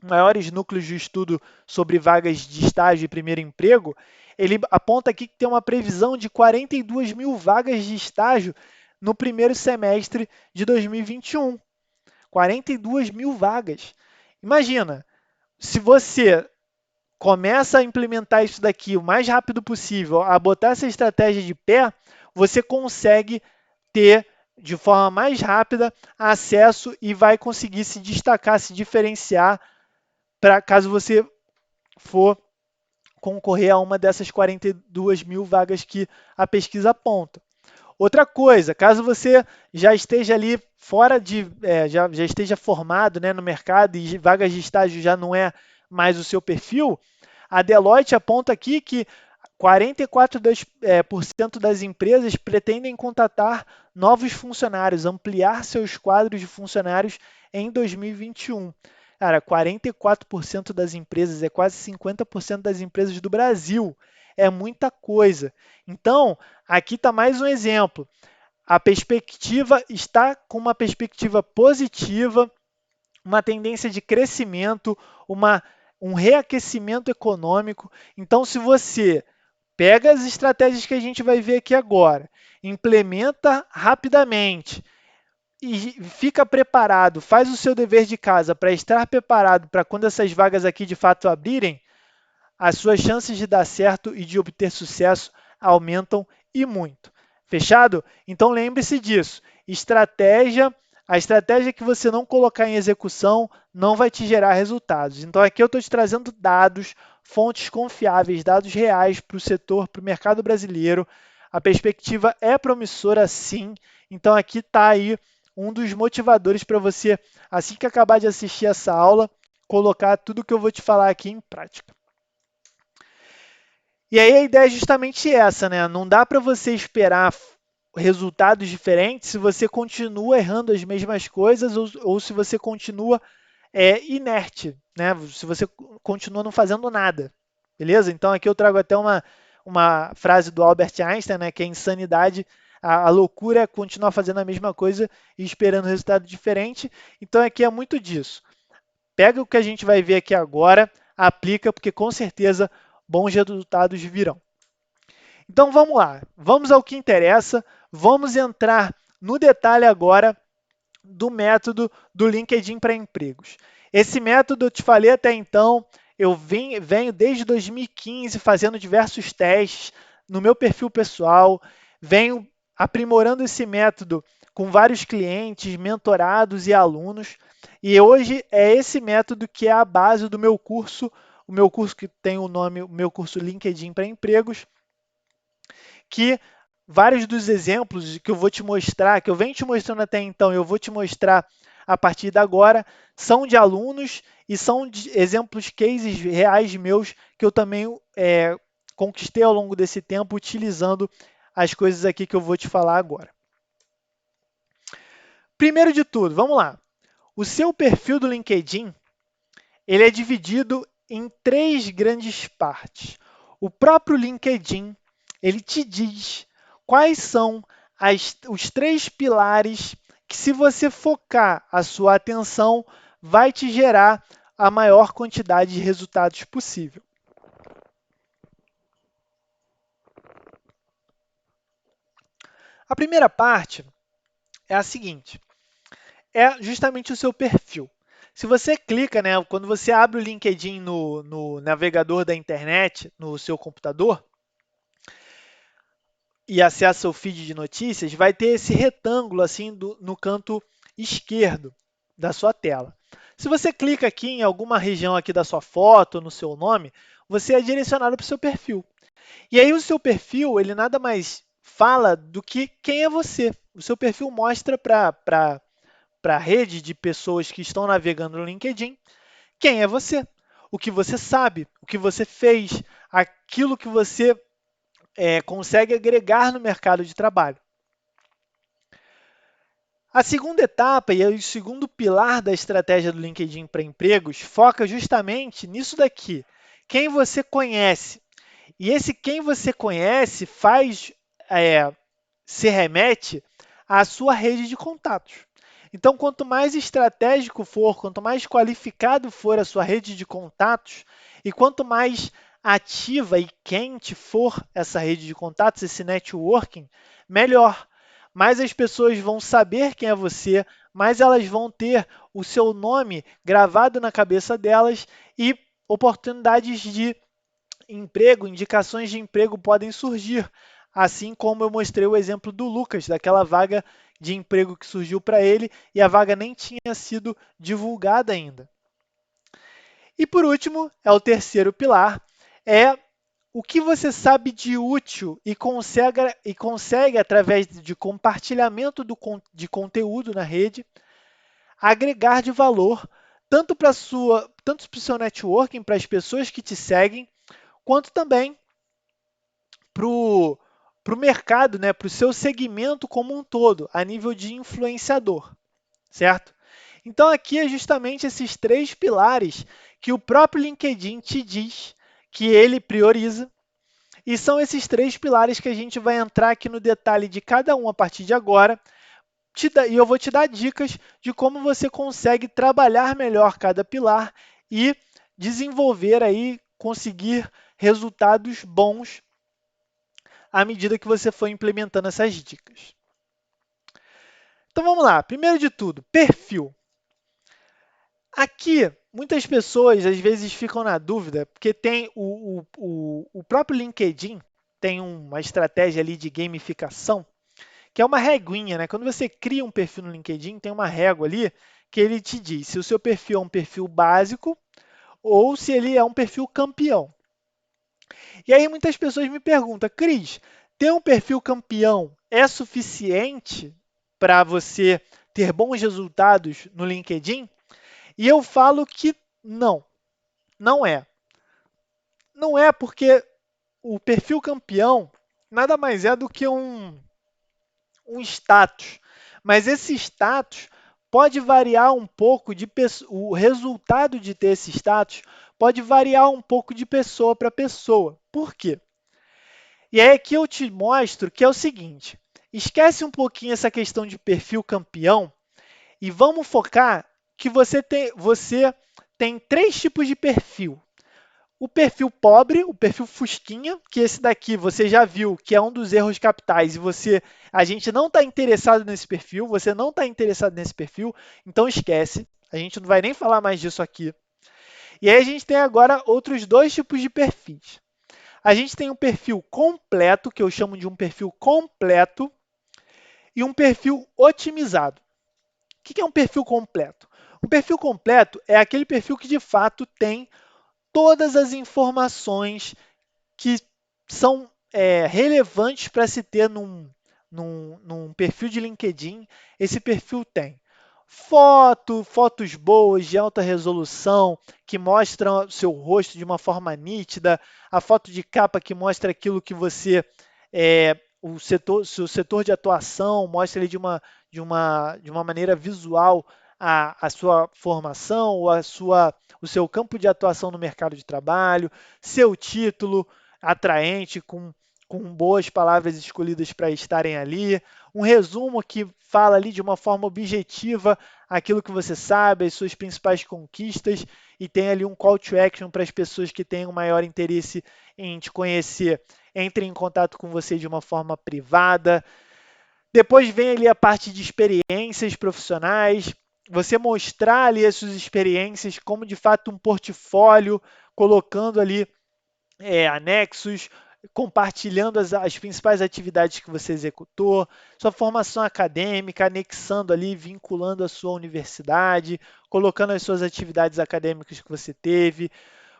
maiores núcleos de estudo sobre vagas de estágio e primeiro emprego, ele aponta aqui que tem uma previsão de 42 mil vagas de estágio no primeiro semestre de 2021. 42 mil vagas. Imagina, se você começa a implementar isso daqui o mais rápido possível, a botar essa estratégia de pé, você consegue ter de forma mais rápida acesso e vai conseguir se destacar, se diferenciar para caso você for concorrer a uma dessas 42 mil vagas que a pesquisa aponta. Outra coisa, caso você já esteja ali fora já esteja formado, né, no mercado e vagas de estágio já não é mais o seu perfil, a Deloitte aponta aqui que 44% das empresas pretendem contratar novos funcionários, ampliar seus quadros de funcionários em 2021. Cara, 44% das empresas, é quase 50% das empresas do Brasil. É muita coisa. Então, aqui está mais um exemplo. A perspectiva está com uma perspectiva positiva, uma tendência de crescimento, um reaquecimento econômico. Então, se você pega as estratégias que a gente vai ver aqui agora, implementa rapidamente e fica preparado, faz o seu dever de casa para estar preparado para quando essas vagas aqui de fato abrirem, as suas chances de dar certo e de obter sucesso aumentam e muito. Fechado? Então lembre-se disso. A estratégia que você não colocar em execução não vai te gerar resultados. Então aqui eu estou te trazendo dados, fontes confiáveis, dados reais para o setor, para o mercado brasileiro. A perspectiva é promissora sim. Então aqui está aí um dos motivadores para você, assim que acabar de assistir essa aula, colocar tudo que eu vou te falar aqui em prática. E aí a ideia é justamente essa, né? Não dá para você esperar resultados diferentes se você continua errando as mesmas coisas ou se você continua inerte, né? Se você continua não fazendo nada, beleza? Então aqui eu trago até uma frase do Albert Einstein, né? Que é insanidade, a loucura é continuar fazendo a mesma coisa e esperando resultado diferente. Então aqui é muito disso. Pega o que a gente vai ver aqui agora, aplica, porque com certeza bons resultados virão. Então vamos lá, vamos ao que interessa, vamos entrar no detalhe agora do método do LinkedIn para empregos. Esse método eu te falei até então, eu venho desde 2015 fazendo diversos testes no meu perfil pessoal, venho aprimorando esse método com vários clientes, mentorados e alunos, e hoje é esse método que é a base do meu curso, o meu curso que tem o nome, o meu curso LinkedIn para empregos, que vários dos exemplos que eu vou te mostrar, que eu venho te mostrando até então, eu vou te mostrar a partir de agora, são de alunos e são de exemplos, cases reais meus, que eu também conquistei ao longo desse tempo, utilizando as coisas aqui que eu vou te falar agora. Primeiro de tudo, vamos lá. O seu perfil do LinkedIn, ele é dividido em 3 grandes partes. O próprio LinkedIn, ele te diz quais são os 3 pilares que, se você focar a sua atenção, vai te gerar a maior quantidade de resultados possível. A primeira parte é a seguinte, é justamente o seu perfil. Se você clica, né, quando você abre o LinkedIn no navegador da internet, no seu computador, e acessa o feed de notícias, vai ter esse retângulo assim no canto esquerdo da sua tela. Se você clica aqui em alguma região aqui da sua foto, no seu nome, você é direcionado para o seu perfil. E aí o seu perfil, ele nada mais fala do que quem é você. O seu perfil mostra para a rede de pessoas que estão navegando no LinkedIn quem é você, o que você sabe, o que você fez, aquilo que você consegue agregar no mercado de trabalho. A segunda etapa e o segundo pilar da estratégia do LinkedIn para empregos foca justamente nisso daqui, quem você conhece. E esse quem você conhece se remete à sua rede de contatos. Então, quanto mais estratégico for, quanto mais qualificado for a sua rede de contatos e quanto mais ativa e quente for essa rede de contatos, esse networking, melhor. Mais as pessoas vão saber quem é você, mais elas vão ter o seu nome gravado na cabeça delas e oportunidades de emprego, indicações de emprego podem surgir. Assim como eu mostrei o exemplo do Lucas, daquela vaga de emprego que surgiu para ele e a vaga nem tinha sido divulgada ainda. E por último, é o terceiro pilar, é o que você sabe de útil e consegue através de compartilhamento de conteúdo na rede, agregar de valor tanto para o seu networking, para as pessoas que te seguem, quanto também para o mercado, né, para o seu segmento como um todo, a nível de influenciador, certo? Então, aqui é justamente esses 3 pilares que o próprio LinkedIn te diz que ele prioriza, e são esses 3 pilares que a gente vai entrar aqui no detalhe de cada um a partir de agora, e eu vou te dar dicas de como você consegue trabalhar melhor cada pilar e desenvolver aí, conseguir resultados bons à medida que você for implementando essas dicas. Então vamos lá, primeiro de tudo, perfil. Aqui, muitas pessoas às vezes ficam na dúvida, porque tem o próprio LinkedIn tem uma estratégia ali de gamificação, que é uma reguinha, né? Quando você cria um perfil no LinkedIn, tem uma régua ali que ele te diz se o seu perfil é um perfil básico ou se ele é um perfil campeão. E aí muitas pessoas me perguntam, Cris, ter um perfil campeão é suficiente para você ter bons resultados no LinkedIn? E eu falo que não, não é. Não é porque o perfil campeão nada mais é do que um status. Mas esse status pode variar um pouco o resultado de ter esse status pode variar um pouco de pessoa para pessoa. Por quê? E aí aqui eu te mostro que é o seguinte, esquece um pouquinho essa questão de perfil campeão e vamos focar que você tem 3 tipos de perfil. O perfil pobre, o perfil fusquinha, que esse daqui você já viu que é um dos erros capitais e a gente não está interessado nesse perfil, você não está interessado nesse perfil, então esquece, a gente não vai nem falar mais disso aqui. E aí a gente tem agora outros 2 tipos de perfis. A gente tem um perfil completo, que eu chamo de um perfil completo, e um perfil otimizado. O que é um perfil completo? Um perfil completo é aquele perfil que de fato tem todas as informações que são relevantes para se ter num perfil de LinkedIn, esse perfil tem fotos boas de alta resolução que mostram o seu rosto de uma forma nítida, a foto de capa que mostra aquilo que você seu setor de atuação, mostra ele de uma maneira visual a sua formação, o seu campo de atuação no mercado de trabalho, seu título atraente, com boas palavras escolhidas para estarem ali, um resumo que fala ali de uma forma objetiva aquilo que você sabe, as suas principais conquistas, e tem ali um call to action para as pessoas que tenham maior interesse em te conhecer, entrem em contato com você de uma forma privada. Depois vem ali a parte de experiências profissionais, você mostrar ali as suas experiências como de fato um portfólio, colocando ali anexos, compartilhando as principais atividades que você executou, sua formação acadêmica, anexando ali, vinculando a sua universidade, colocando as suas atividades acadêmicas que você teve,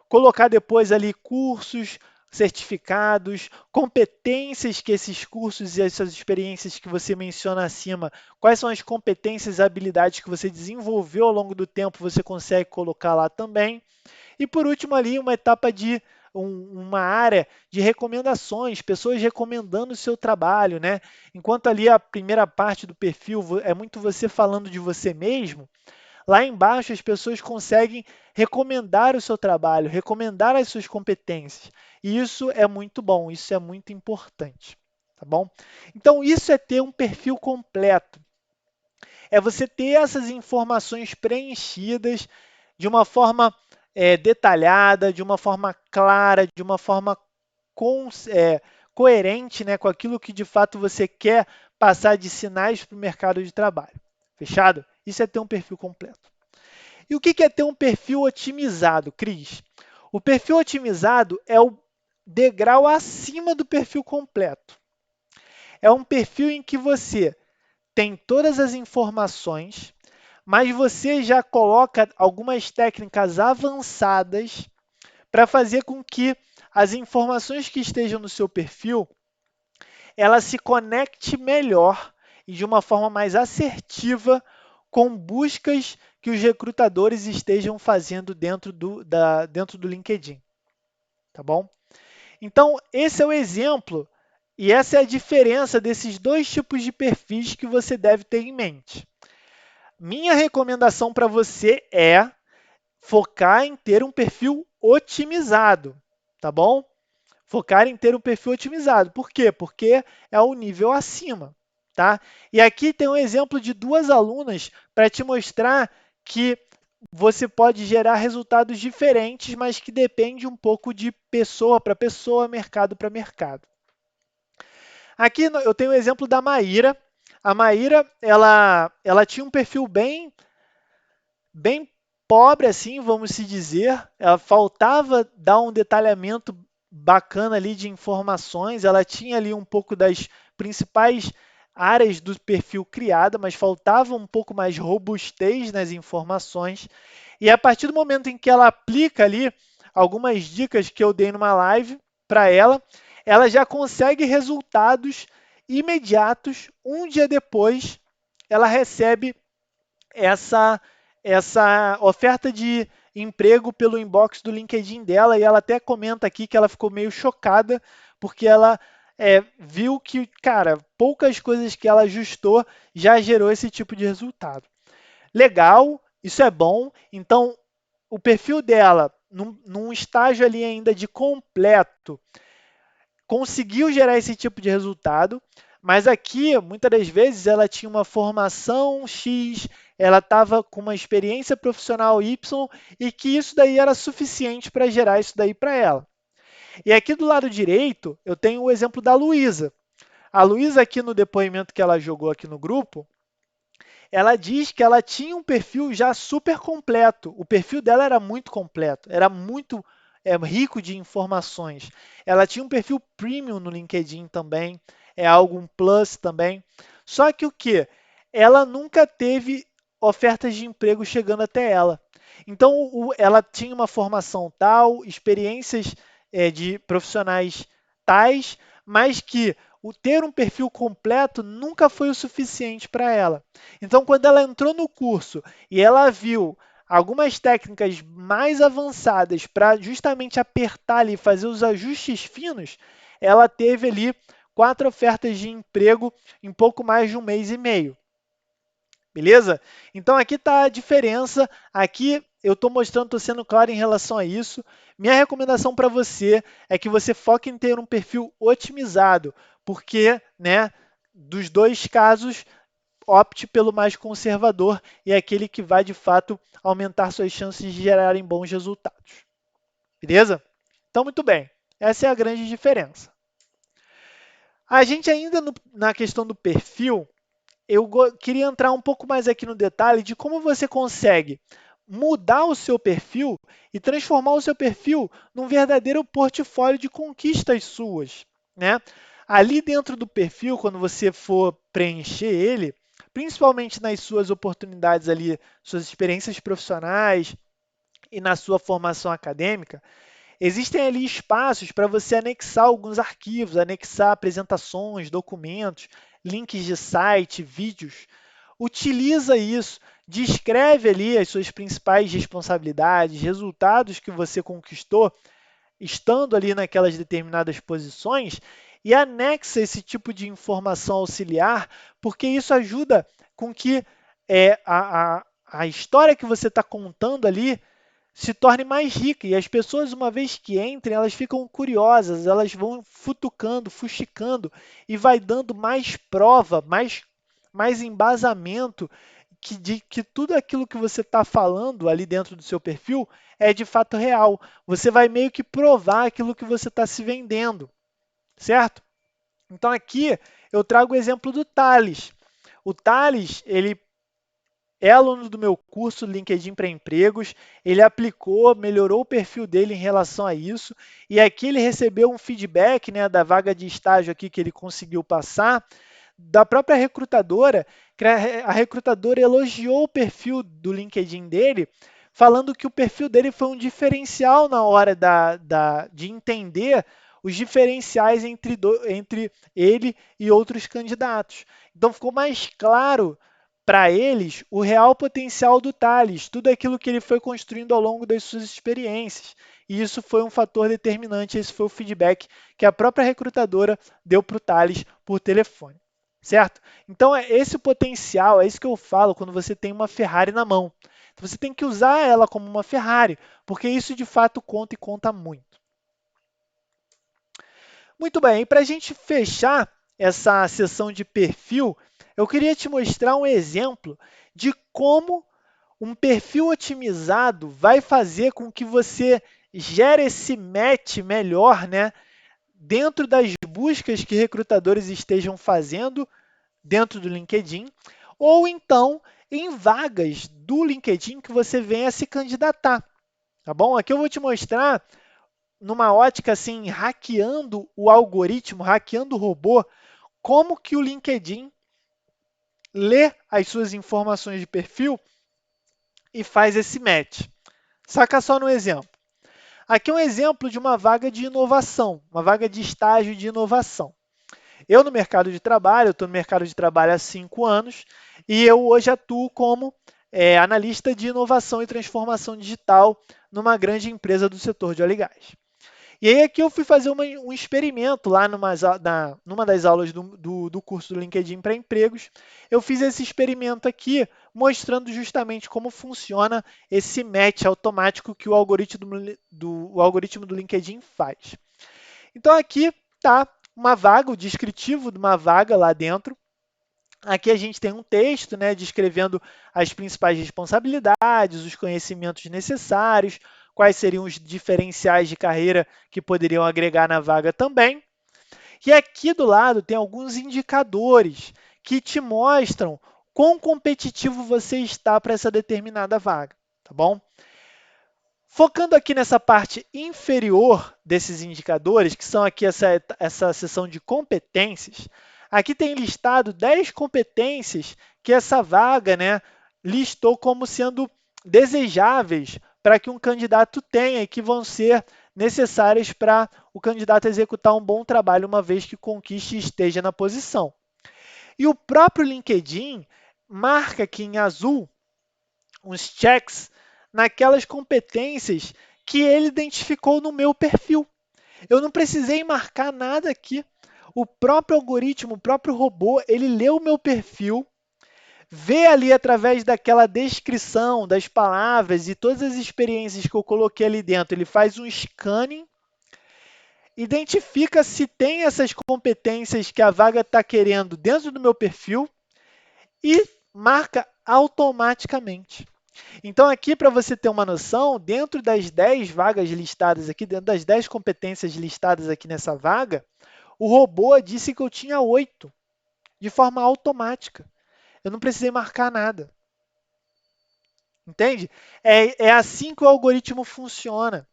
colocar depois ali cursos, certificados, competências que esses cursos e essas experiências que você menciona acima, quais são as competências e habilidades que você desenvolveu ao longo do tempo, você consegue colocar lá também. E por último ali, uma etapa de uma área de recomendações, pessoas recomendando o seu trabalho, né? Enquanto ali a primeira parte do perfil é muito você falando de você mesmo, lá embaixo as pessoas conseguem recomendar o seu trabalho, recomendar as suas competências. E isso é muito bom, isso é muito importante, tá bom? Então isso é ter um perfil completo. É você ter essas informações preenchidas de uma forma detalhada, de uma forma clara, de uma forma coerente, né, com aquilo que de fato você quer passar de sinais para o mercado de trabalho. Fechado? Isso é ter um perfil completo. E o que é ter um perfil otimizado, Cris? O perfil otimizado é o degrau acima do perfil completo. É um perfil em que você tem todas as informações, mas você já coloca algumas técnicas avançadas para fazer com que as informações que estejam no seu perfil ela se conecte melhor e de uma forma mais assertiva com buscas que os recrutadores estejam fazendo dentro do LinkedIn, tá bom? Então, esse é o exemplo e essa é a diferença desses dois tipos de perfis que você deve ter em mente. Minha recomendação para você é focar em ter um perfil otimizado, tá bom? Focar em ter um perfil otimizado. Por quê? Porque é o nível acima, tá? E aqui tem um exemplo de duas alunas para te mostrar que você pode gerar resultados diferentes, mas que depende um pouco de pessoa para pessoa, mercado para mercado. Aqui eu tenho o exemplo da Maíra. A Maíra, ela tinha um perfil bem pobre, assim, vamos se dizer. Ela faltava dar um detalhamento bacana ali de informações. Ela tinha ali um pouco das principais áreas do perfil criada, mas faltava um pouco mais robustez nas informações. E a partir do momento em que ela aplica ali algumas dicas que eu dei numa live para ela, ela já consegue resultados imediatos. Um dia depois, ela recebe essa, essa oferta de emprego pelo inbox do LinkedIn dela e ela até comenta aqui que ela ficou meio chocada porque ela viu que, cara, poucas coisas que ela ajustou já gerou esse tipo de resultado. Legal, isso é bom. Então, o perfil dela, num estágio ali ainda de completo, conseguiu gerar esse tipo de resultado, mas aqui, muitas das vezes, ela tinha uma formação X, ela estava com uma experiência profissional Y e que isso daí era suficiente para gerar isso daí para ela. E aqui do lado direito, eu tenho o exemplo da Luísa. A Luísa aqui no depoimento que ela jogou aqui no grupo, ela diz que ela tinha um perfil já super completo. O perfil dela era muito completo, era muito rico de informações. Ela tinha um perfil premium no LinkedIn também, é algo um plus também. Só que o que? Ela nunca teve ofertas de emprego chegando até ela. Então, ela tinha uma formação tal, experiências de profissionais tais, mas que o ter um perfil completo nunca foi o suficiente para ela. Então, quando ela entrou no curso e ela viu algumas técnicas mais avançadas para justamente apertar ali, fazer os ajustes finos, ela teve ali 4 ofertas de emprego em pouco mais de um mês e meio. Beleza? Então aqui está a diferença. Aqui eu estou mostrando, estou sendo claro em relação a isso. Minha recomendação para você é que você foque em ter um perfil otimizado, porque, né, dos dois casos, opte pelo mais conservador e é aquele que vai de fato aumentar suas chances de gerarem bons resultados. Beleza? Então, muito bem. Essa é a grande diferença. A gente ainda na questão do perfil, eu queria entrar um pouco mais aqui no detalhe de como você consegue mudar o seu perfil e transformar o seu perfil num verdadeiro portfólio de conquistas suas, né? Ali dentro do perfil, quando você for preencher ele, principalmente nas suas oportunidades ali, suas experiências profissionais e na sua formação acadêmica, existem ali espaços para você anexar alguns arquivos, anexar apresentações, documentos, links de site, vídeos. Utiliza isso, descreve ali as suas principais responsabilidades, resultados que você conquistou estando ali naquelas determinadas posições e anexa esse tipo de informação auxiliar, porque isso ajuda com que a história que você está contando ali se torne mais rica. E as pessoas, uma vez que entrem, elas ficam curiosas, elas vão futucando, fuxicando e vai dando mais prova, mais embasamento de que tudo aquilo que você está falando ali dentro do seu perfil é de fato real. Você vai meio que provar aquilo que você está se vendendo, certo? Então aqui eu trago o exemplo do Thales. O Thales, ele é aluno do meu curso LinkedIn para Empregos, ele aplicou, melhorou o perfil dele em relação a isso, e aqui ele recebeu um feedback, né, da vaga de estágio aqui que ele conseguiu passar, da própria recrutadora, que a recrutadora elogiou o perfil do LinkedIn dele, falando que o perfil dele foi um diferencial na hora de entender os diferenciais entre ele e outros candidatos. Então ficou mais claro para eles o real potencial do Thales, tudo aquilo que ele foi construindo ao longo das suas experiências. E isso foi um fator determinante, esse foi o feedback que a própria recrutadora deu para o Thales por telefone. Certo? Então, é esse o potencial, é isso que eu falo quando você tem uma Ferrari na mão. Então, você tem que usar ela como uma Ferrari, porque isso de fato conta e conta muito. Muito bem, e para a gente fechar essa sessão de perfil, eu queria te mostrar um exemplo de como um perfil otimizado vai fazer com que você gere esse match melhor, né, dentro das buscas que recrutadores estejam fazendo dentro do LinkedIn, ou então em vagas do LinkedIn que você venha se candidatar. Tá bom? Aqui eu vou te mostrar numa ótica assim, hackeando o algoritmo, hackeando o robô, como que o LinkedIn lê as suas informações de perfil e faz esse match. Saca só no exemplo. Aqui é um exemplo de uma vaga de inovação, uma vaga de estágio de inovação. Eu no mercado de trabalho, eu estou no mercado de trabalho há 5 anos e eu hoje atuo como analista de inovação e transformação digital numa grande empresa do setor de óleo e gás. E aí aqui eu fui fazer um experimento lá numa das aulas do curso do LinkedIn para empregos. Eu fiz esse experimento aqui mostrando justamente como funciona esse match automático que o algoritmo do LinkedIn faz. Então aqui está uma vaga, o descritivo de uma vaga lá dentro. Aqui a gente tem um texto, né, descrevendo as principais responsabilidades, os conhecimentos necessários, quais seriam os diferenciais de carreira que poderiam agregar na vaga também. E aqui do lado tem alguns indicadores que te mostram quão competitivo você está para essa determinada vaga, tá bom? Focando aqui nessa parte inferior desses indicadores, que são aqui essa seção de competências, aqui tem listado 10 competências que essa vaga, né, listou como sendo desejáveis para que um candidato tenha e que vão ser necessárias para o candidato executar um bom trabalho, uma vez que conquiste e esteja na posição. E o próprio LinkedIn marca aqui em azul uns checks naquelas competências que ele identificou no meu perfil. Eu não precisei marcar nada aqui. O próprio algoritmo, o próprio robô, ele leu o meu perfil, vê ali através daquela descrição das palavras e todas as experiências que eu coloquei ali dentro, ele faz um scanning, identifica se tem essas competências que a vaga está querendo dentro do meu perfil e marca automaticamente. Então, aqui, para você ter uma noção, dentro das 10 vagas listadas aqui, dentro das 10 competências listadas aqui nessa vaga, o robô disse que eu tinha 8, de forma automática. Eu não precisei marcar nada. Entende? É assim que o algoritmo funciona.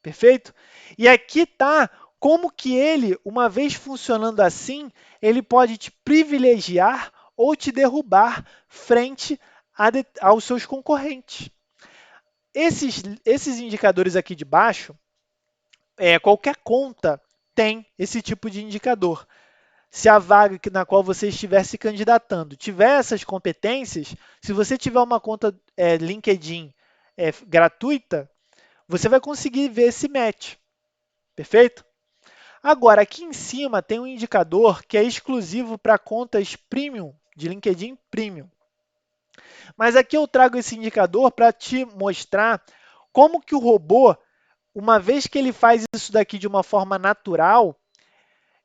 Perfeito? E aqui está como que ele, uma vez funcionando assim, ele pode te privilegiar ou te derrubar frente aos seus concorrentes. Esses indicadores aqui de baixo, qualquer conta tem esse tipo de indicador. Se a vaga na qual você estiver se candidatando tiver essas competências, se você tiver uma conta LinkedIn gratuita, você vai conseguir ver esse match. Perfeito? Agora, aqui em cima tem um indicador que é exclusivo para contas Premium, de LinkedIn Premium. Mas aqui eu trago esse indicador para te mostrar como que o robô, uma vez que ele faz isso daqui de uma forma natural,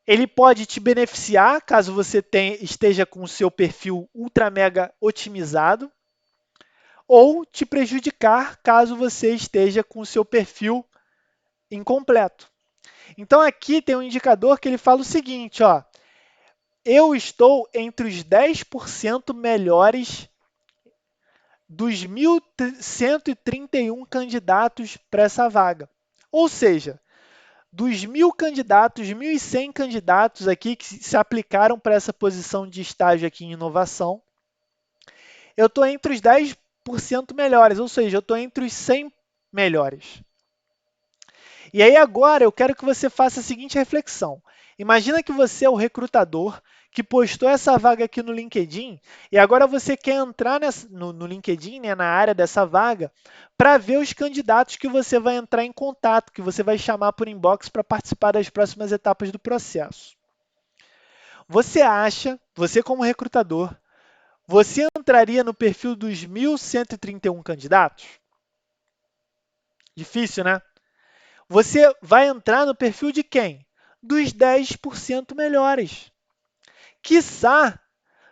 ele pode te beneficiar caso você esteja com o seu perfil ultra mega otimizado, ou te prejudicar caso você esteja com o seu perfil incompleto. Então, aqui tem um indicador que ele fala o seguinte, ó, eu estou entre os 10% melhores dos 1.131 candidatos para essa vaga. Ou seja, dos 1.000 candidatos, 1.100 candidatos aqui que se aplicaram para essa posição de estágio aqui em inovação, eu estou entre os 10% melhores, ou seja, eu estou entre os 100 melhores. E aí agora eu quero que você faça a seguinte reflexão. Imagina que você é o recrutador que postou essa vaga aqui no LinkedIn e agora você quer entrar no LinkedIn, né, na área dessa vaga, para ver os candidatos que você vai entrar em contato, que você vai chamar por inbox para participar das próximas etapas do processo. Você acha, você como recrutador, você entraria no perfil dos 1.131 candidatos? Difícil, né? Você vai entrar no perfil de quem? Dos 10% melhores. Quiçá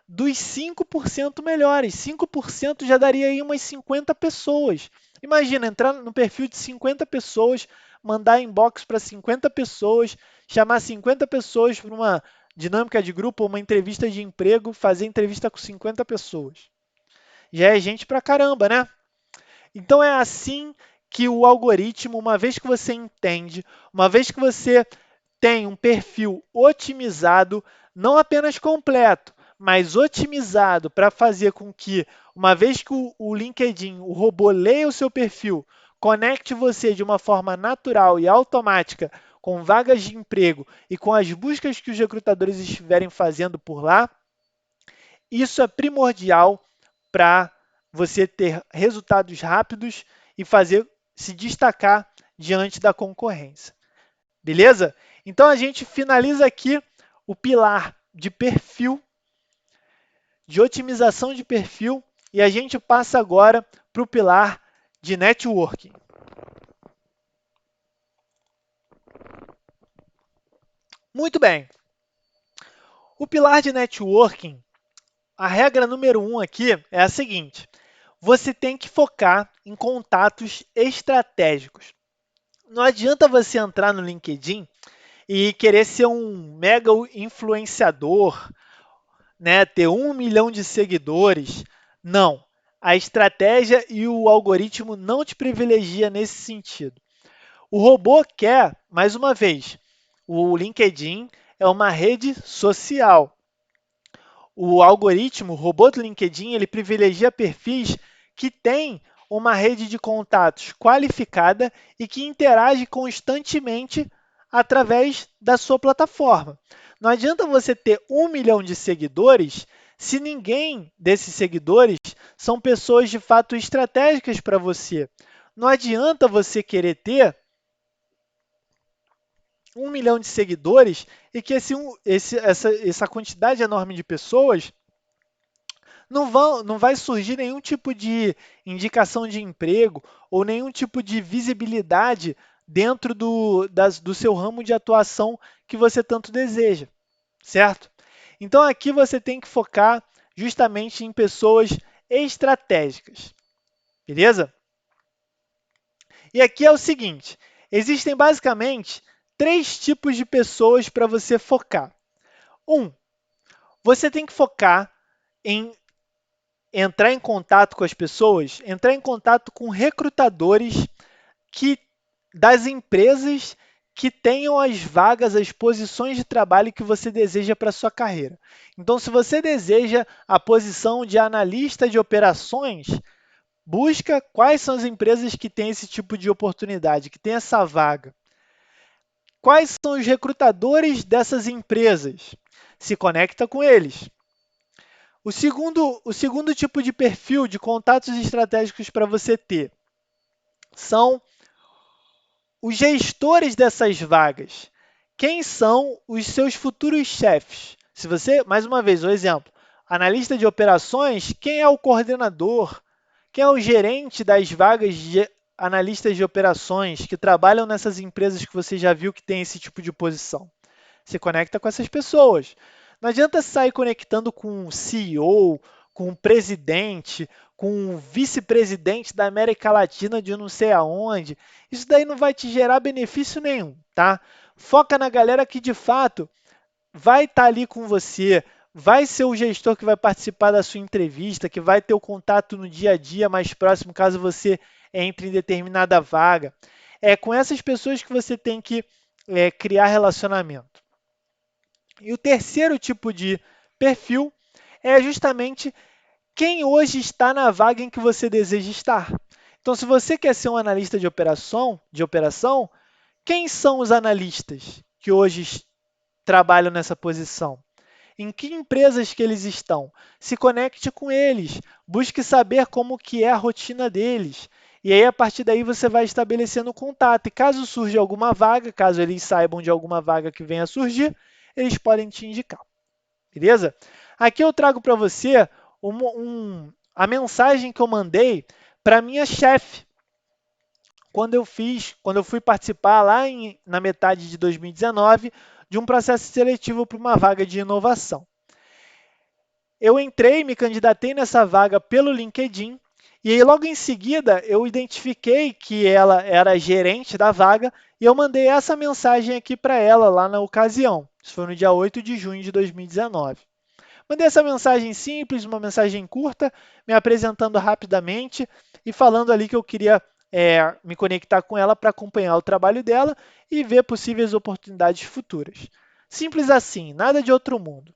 dos 5% melhores. 5% já daria aí umas 50 pessoas. Imagina, entrar no perfil de 50 pessoas, mandar inbox para 50 pessoas, chamar 50 pessoas para uma dinâmica de grupo, uma entrevista de emprego, fazer entrevista com 50 pessoas. Já é gente pra caramba, né? Então, é assim que o algoritmo, uma vez que você entende, uma vez que você tem um perfil otimizado, não apenas completo, mas otimizado para fazer com que, uma vez que o LinkedIn, o robô, leia o seu perfil, conecte você de uma forma natural e automática com vagas de emprego e com as buscas que os recrutadores estiverem fazendo por lá, isso é primordial para você ter resultados rápidos e fazer se destacar diante da concorrência. Beleza? Então, a gente finaliza aqui o pilar de perfil, de otimização de perfil, e a gente passa agora para o pilar de networking. Muito bem. O pilar de networking, a regra número 1 aqui é a seguinte: você tem que focar em contatos estratégicos. Não adianta você entrar no LinkedIn e querer ser um mega influenciador, né, ter 1 milhão de seguidores. Não. A estratégia e o algoritmo não te privilegia nesse sentido. O robô quer, mais uma vez, o LinkedIn é uma rede social. O algoritmo, o robô do LinkedIn, ele privilegia perfis que têm uma rede de contatos qualificada e que interage constantemente através da sua plataforma. Não adianta você ter 1 milhão de seguidores se ninguém desses seguidores são pessoas de fato estratégicas para você. Não adianta você querer ter 1 milhão de seguidores e que essa quantidade enorme de pessoas não vai surgir nenhum tipo de indicação de emprego ou nenhum tipo de visibilidade dentro do seu ramo de atuação que você tanto deseja, certo? Então, aqui você tem que focar justamente em pessoas estratégicas, beleza? E aqui é o seguinte, existem basicamente 3 tipos de pessoas para você focar. Você tem que focar em entrar em contato com as pessoas, entrar em contato com recrutadores das empresas que tenham as vagas, as posições de trabalho que você deseja para a sua carreira. Então, se você deseja a posição de analista de operações, busca quais são as empresas que têm esse tipo de oportunidade, que têm essa vaga. Quais são os recrutadores dessas empresas? Se conecta com eles. O segundo tipo de perfil de contatos estratégicos para você ter são os gestores dessas vagas. Quem são os seus futuros chefes? Se você, mais uma vez, o exemplo, analista de operações, quem é o coordenador? Quem é o gerente das vagas de analistas de operações que trabalham nessas empresas que você já viu que tem esse tipo de posição? Se conecta com essas pessoas. Não adianta sair conectando com o CEO, com o presidente, com o vice-presidente da América Latina de não sei aonde. Isso daí não vai te gerar benefício nenhum, tá? Foca na galera que de fato vai estar ali com você, vai ser o gestor que vai participar da sua entrevista, que vai ter o contato no dia a dia mais próximo, caso você entre em determinada vaga. É com essas pessoas que você tem que criar relacionamento. E o terceiro tipo de perfil é justamente quem hoje está na vaga em que você deseja estar. Então, se você quer ser um analista de operação, quem são os analistas que hoje trabalham nessa posição? Em que empresas que eles estão? Se conecte com eles, busque saber como que é a rotina deles. E aí, a partir daí, você vai estabelecendo contato. E caso surja alguma vaga, caso eles saibam de alguma vaga que venha a surgir, eles podem te indicar. Beleza? Aqui eu trago para você a mensagem que eu mandei para minha chefe quando eu fui participar lá na metade de 2019 de um processo seletivo para uma vaga de inovação. Eu entrei, me candidatei nessa vaga pelo LinkedIn e aí logo em seguida eu identifiquei que ela era gerente da vaga e eu mandei essa mensagem aqui para ela lá na ocasião. Isso foi no dia 8 de junho de 2019. Mandei essa mensagem simples, uma mensagem curta, me apresentando rapidamente e falando ali que eu queria me conectar com ela para acompanhar o trabalho dela e ver possíveis oportunidades futuras. Simples assim, nada de outro mundo.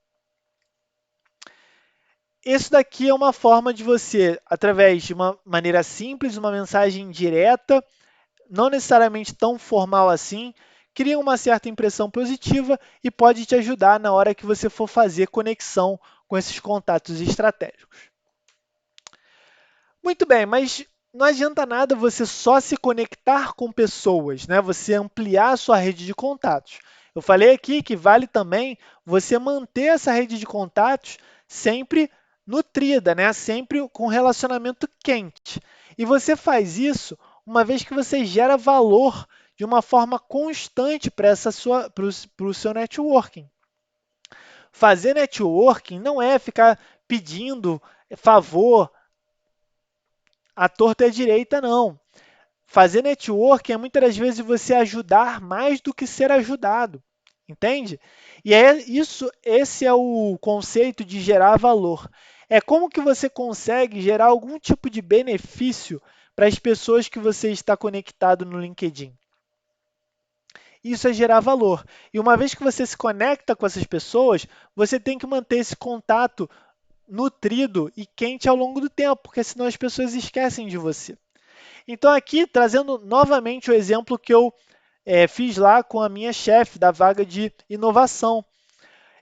Isso daqui é uma forma de você, através de uma maneira simples, uma mensagem direta, não necessariamente tão formal assim, cria uma certa impressão positiva e pode te ajudar na hora que você for fazer conexão com esses contatos estratégicos. Muito bem, mas não adianta nada você só se conectar com pessoas, né? Você ampliar a sua rede de contatos. Eu falei aqui que vale também você manter essa rede de contatos sempre nutrida, né? Sempre com relacionamento quente. E você faz isso uma vez que você gera valor de uma forma constante para o seu networking. Fazer networking não é ficar pedindo favor à torta e à direita, não. Fazer networking é muitas das vezes você ajudar mais do que ser ajudado, entende? E esse é o conceito de gerar valor. É como que você consegue gerar algum tipo de benefício para as pessoas que você está conectado no LinkedIn. Isso é gerar valor. E uma vez que você se conecta com essas pessoas, você tem que manter esse contato nutrido e quente ao longo do tempo, porque senão as pessoas esquecem de você. Então aqui, trazendo novamente o exemplo que eu fiz lá com a minha chefe da vaga de inovação.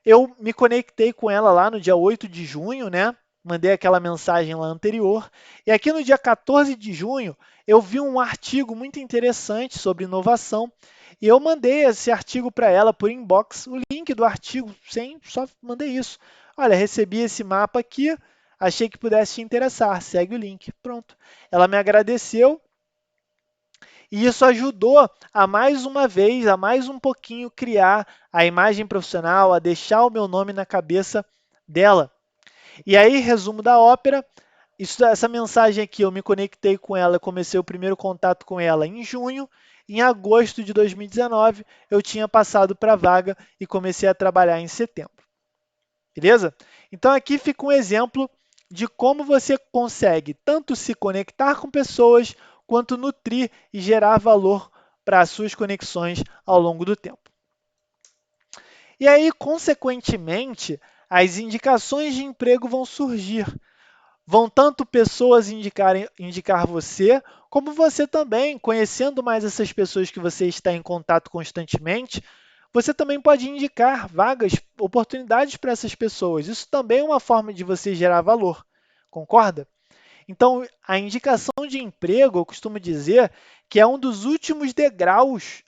Eu me conectei com ela lá no dia 8 de junho, né? Mandei aquela mensagem lá anterior. E aqui no dia 14 de junho, eu vi um artigo muito interessante sobre inovação. E eu mandei esse artigo para ela por inbox, o link do artigo, só mandei isso. Olha, recebi esse mapa aqui, achei que pudesse te interessar, segue o link. Pronto. Ela me agradeceu e isso ajudou a mais uma vez, a mais um pouquinho criar a imagem profissional, a deixar o meu nome na cabeça dela. E aí, resumo da ópera, essa mensagem aqui, eu me conectei com ela, comecei o primeiro contato com ela em junho. Em agosto de 2019, eu tinha passado para a vaga e comecei a trabalhar em setembro. Beleza? Então aqui fica um exemplo de como você consegue tanto se conectar com pessoas, quanto nutrir e gerar valor para as suas conexões ao longo do tempo. E aí, consequentemente, as indicações de emprego vão surgir. Vão tanto pessoas indicar você, como você também, conhecendo mais essas pessoas que você está em contato constantemente, você também pode indicar vagas, oportunidades para essas pessoas. Isso também é uma forma de você gerar valor, concorda? Então, a indicação de emprego, eu costumo dizer que é um dos últimos degraus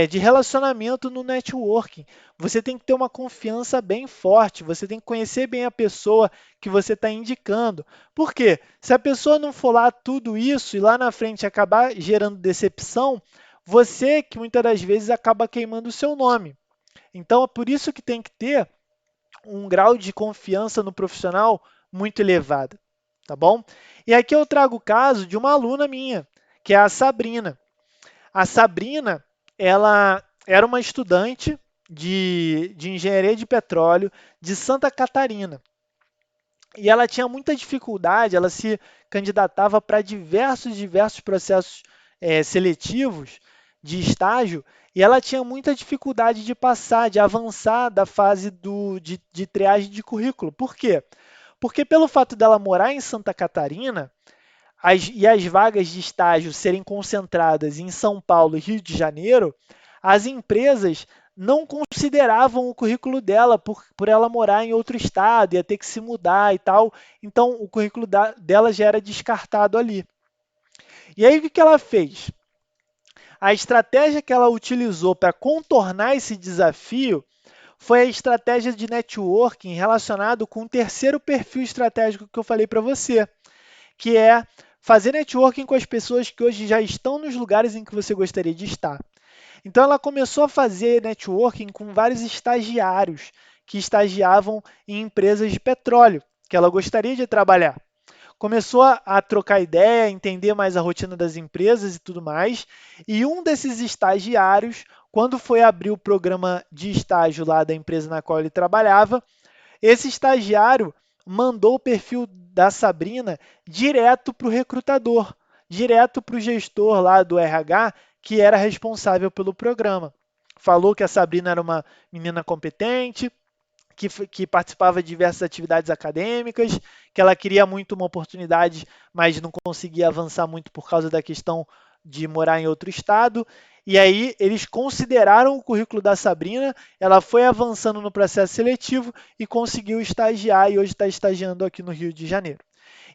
de relacionamento no networking. Você tem que ter uma confiança bem forte, você tem que conhecer bem a pessoa que você está indicando. Por quê? Se a pessoa não for lá tudo isso e lá na frente acabar gerando decepção, você que muitas das vezes acaba queimando o seu nome. Então, é por isso que tem que ter um grau de confiança no profissional muito elevado, tá bom? E aqui eu trago o caso de uma aluna minha, que é a Sabrina. A Sabrina, ela era uma estudante de engenharia de petróleo de Santa Catarina. E ela tinha muita dificuldade, ela se candidatava para diversos processos seletivos de estágio, e ela tinha muita dificuldade de passar, de avançar da fase de triagem de currículo. Por quê? Porque pelo fato dela morar em Santa Catarina, as vagas de estágio serem concentradas em São Paulo e Rio de Janeiro, as empresas não consideravam o currículo dela por ela morar em outro estado, ia ter que se mudar e tal. Então, o currículo dela já era descartado ali. E aí, o que ela fez? A estratégia que ela utilizou para contornar esse desafio foi a estratégia de networking relacionado com o terceiro perfil estratégico que eu falei para você, que é fazer networking com as pessoas que hoje já estão nos lugares em que você gostaria de estar. Então, ela começou a fazer networking com vários estagiários que estagiavam em empresas de petróleo, que ela gostaria de trabalhar. Começou a trocar ideia, entender mais a rotina das empresas e tudo mais. E um desses estagiários, quando foi abrir o programa de estágio lá da empresa na qual ele trabalhava, esse estagiário mandou o perfil da Sabrina direto para o recrutador, direto para o gestor lá do RH, que era responsável pelo programa. Falou que a Sabrina era uma menina competente, que participava de diversas atividades acadêmicas, que ela queria muito uma oportunidade, mas não conseguia avançar muito por causa da questão de morar em outro estado. E aí eles consideraram o currículo da Sabrina, ela foi avançando no processo seletivo e conseguiu estagiar e hoje está estagiando aqui no Rio de Janeiro.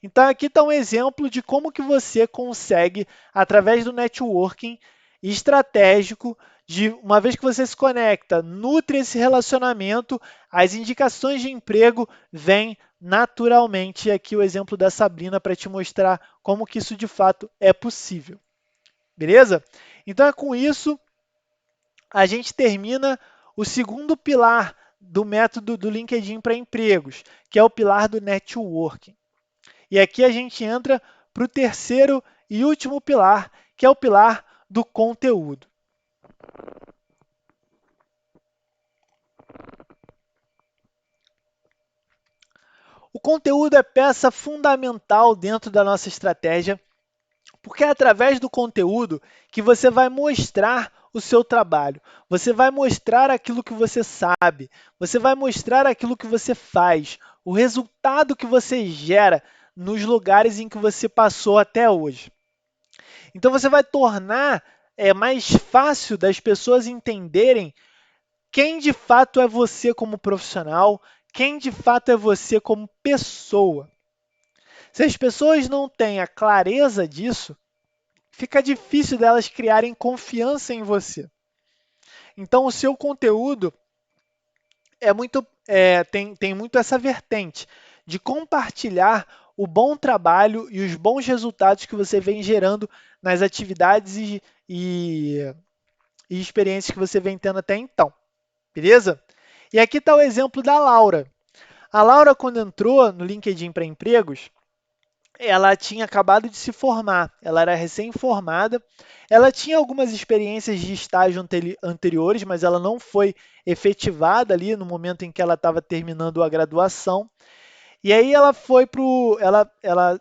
Então aqui está um exemplo de como que você consegue, através do networking estratégico, de uma vez que você se conecta, nutre esse relacionamento, as indicações de emprego vêm naturalmente. E aqui o exemplo da Sabrina para te mostrar como que isso de fato é possível. Beleza? Então é com isso a gente termina o segundo pilar do método do LinkedIn para empregos, que é o pilar do networking. E aqui a gente entra para o terceiro e último pilar, que é o pilar do conteúdo. O conteúdo é peça fundamental dentro da nossa estratégia, porque é através do conteúdo que você vai mostrar o seu trabalho, você vai mostrar aquilo que você sabe, você vai mostrar aquilo que você faz, o resultado que você gera nos lugares em que você passou até hoje. Então você vai tornar mais fácil das pessoas entenderem quem de fato é você como profissional, quem de fato é você como pessoa. Se as pessoas não têm a clareza disso, fica difícil delas criarem confiança em você. Então, o seu conteúdo tem muito essa vertente de compartilhar o bom trabalho e os bons resultados que você vem gerando nas atividades e experiências que você vem tendo até então, beleza? E aqui está o exemplo da Laura. A Laura, quando entrou no LinkedIn para empregos, ela tinha acabado de se formar, ela era recém-formada, ela tinha algumas experiências de estágio anteriores, mas ela não foi efetivada ali no momento em que ela estava terminando a graduação. E aí ela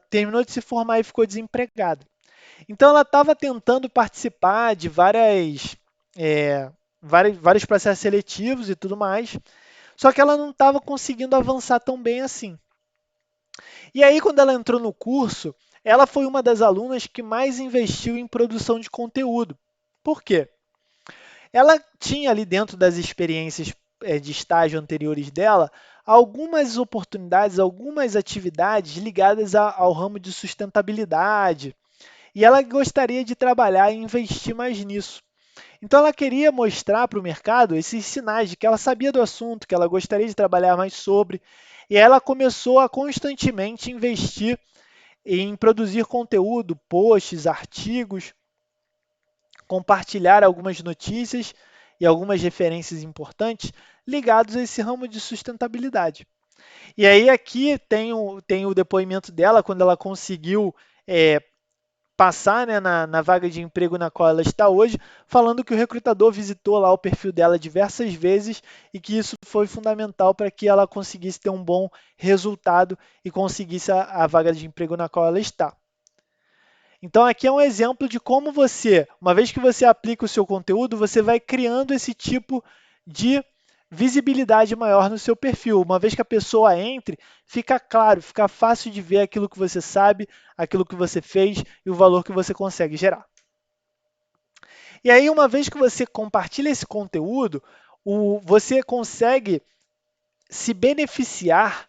terminou de se formar e ficou desempregada. Então ela estava tentando participar de vários processos seletivos e tudo mais, só que ela não estava conseguindo avançar tão bem assim. E aí, quando ela entrou no curso, ela foi uma das alunas que mais investiu em produção de conteúdo. Por quê? Ela tinha ali dentro das experiências de estágio anteriores dela, algumas oportunidades, algumas atividades ligadas ao ramo de sustentabilidade. E ela gostaria de trabalhar e investir mais nisso. Então, ela queria mostrar para o mercado esses sinais de que ela sabia do assunto, que ela gostaria de trabalhar mais sobre. E ela começou a constantemente investir em produzir conteúdo, posts, artigos, compartilhar algumas notícias e algumas referências importantes ligados a esse ramo de sustentabilidade. E aí aqui tem o depoimento dela quando ela conseguiu passar, né, na vaga de emprego na qual ela está hoje, falando que o recrutador visitou lá o perfil dela diversas vezes e que isso foi fundamental para que ela conseguisse ter um bom resultado e conseguisse a vaga de emprego na qual ela está. Então aqui é um exemplo de como você, uma vez que você aplica o seu conteúdo, você vai criando esse tipo de visibilidade maior no seu perfil. Uma vez que a pessoa entre, fica claro, fica fácil de ver aquilo que você sabe, aquilo que você fez e o valor que você consegue gerar. E aí, uma vez que você compartilha esse conteúdo, você consegue se beneficiar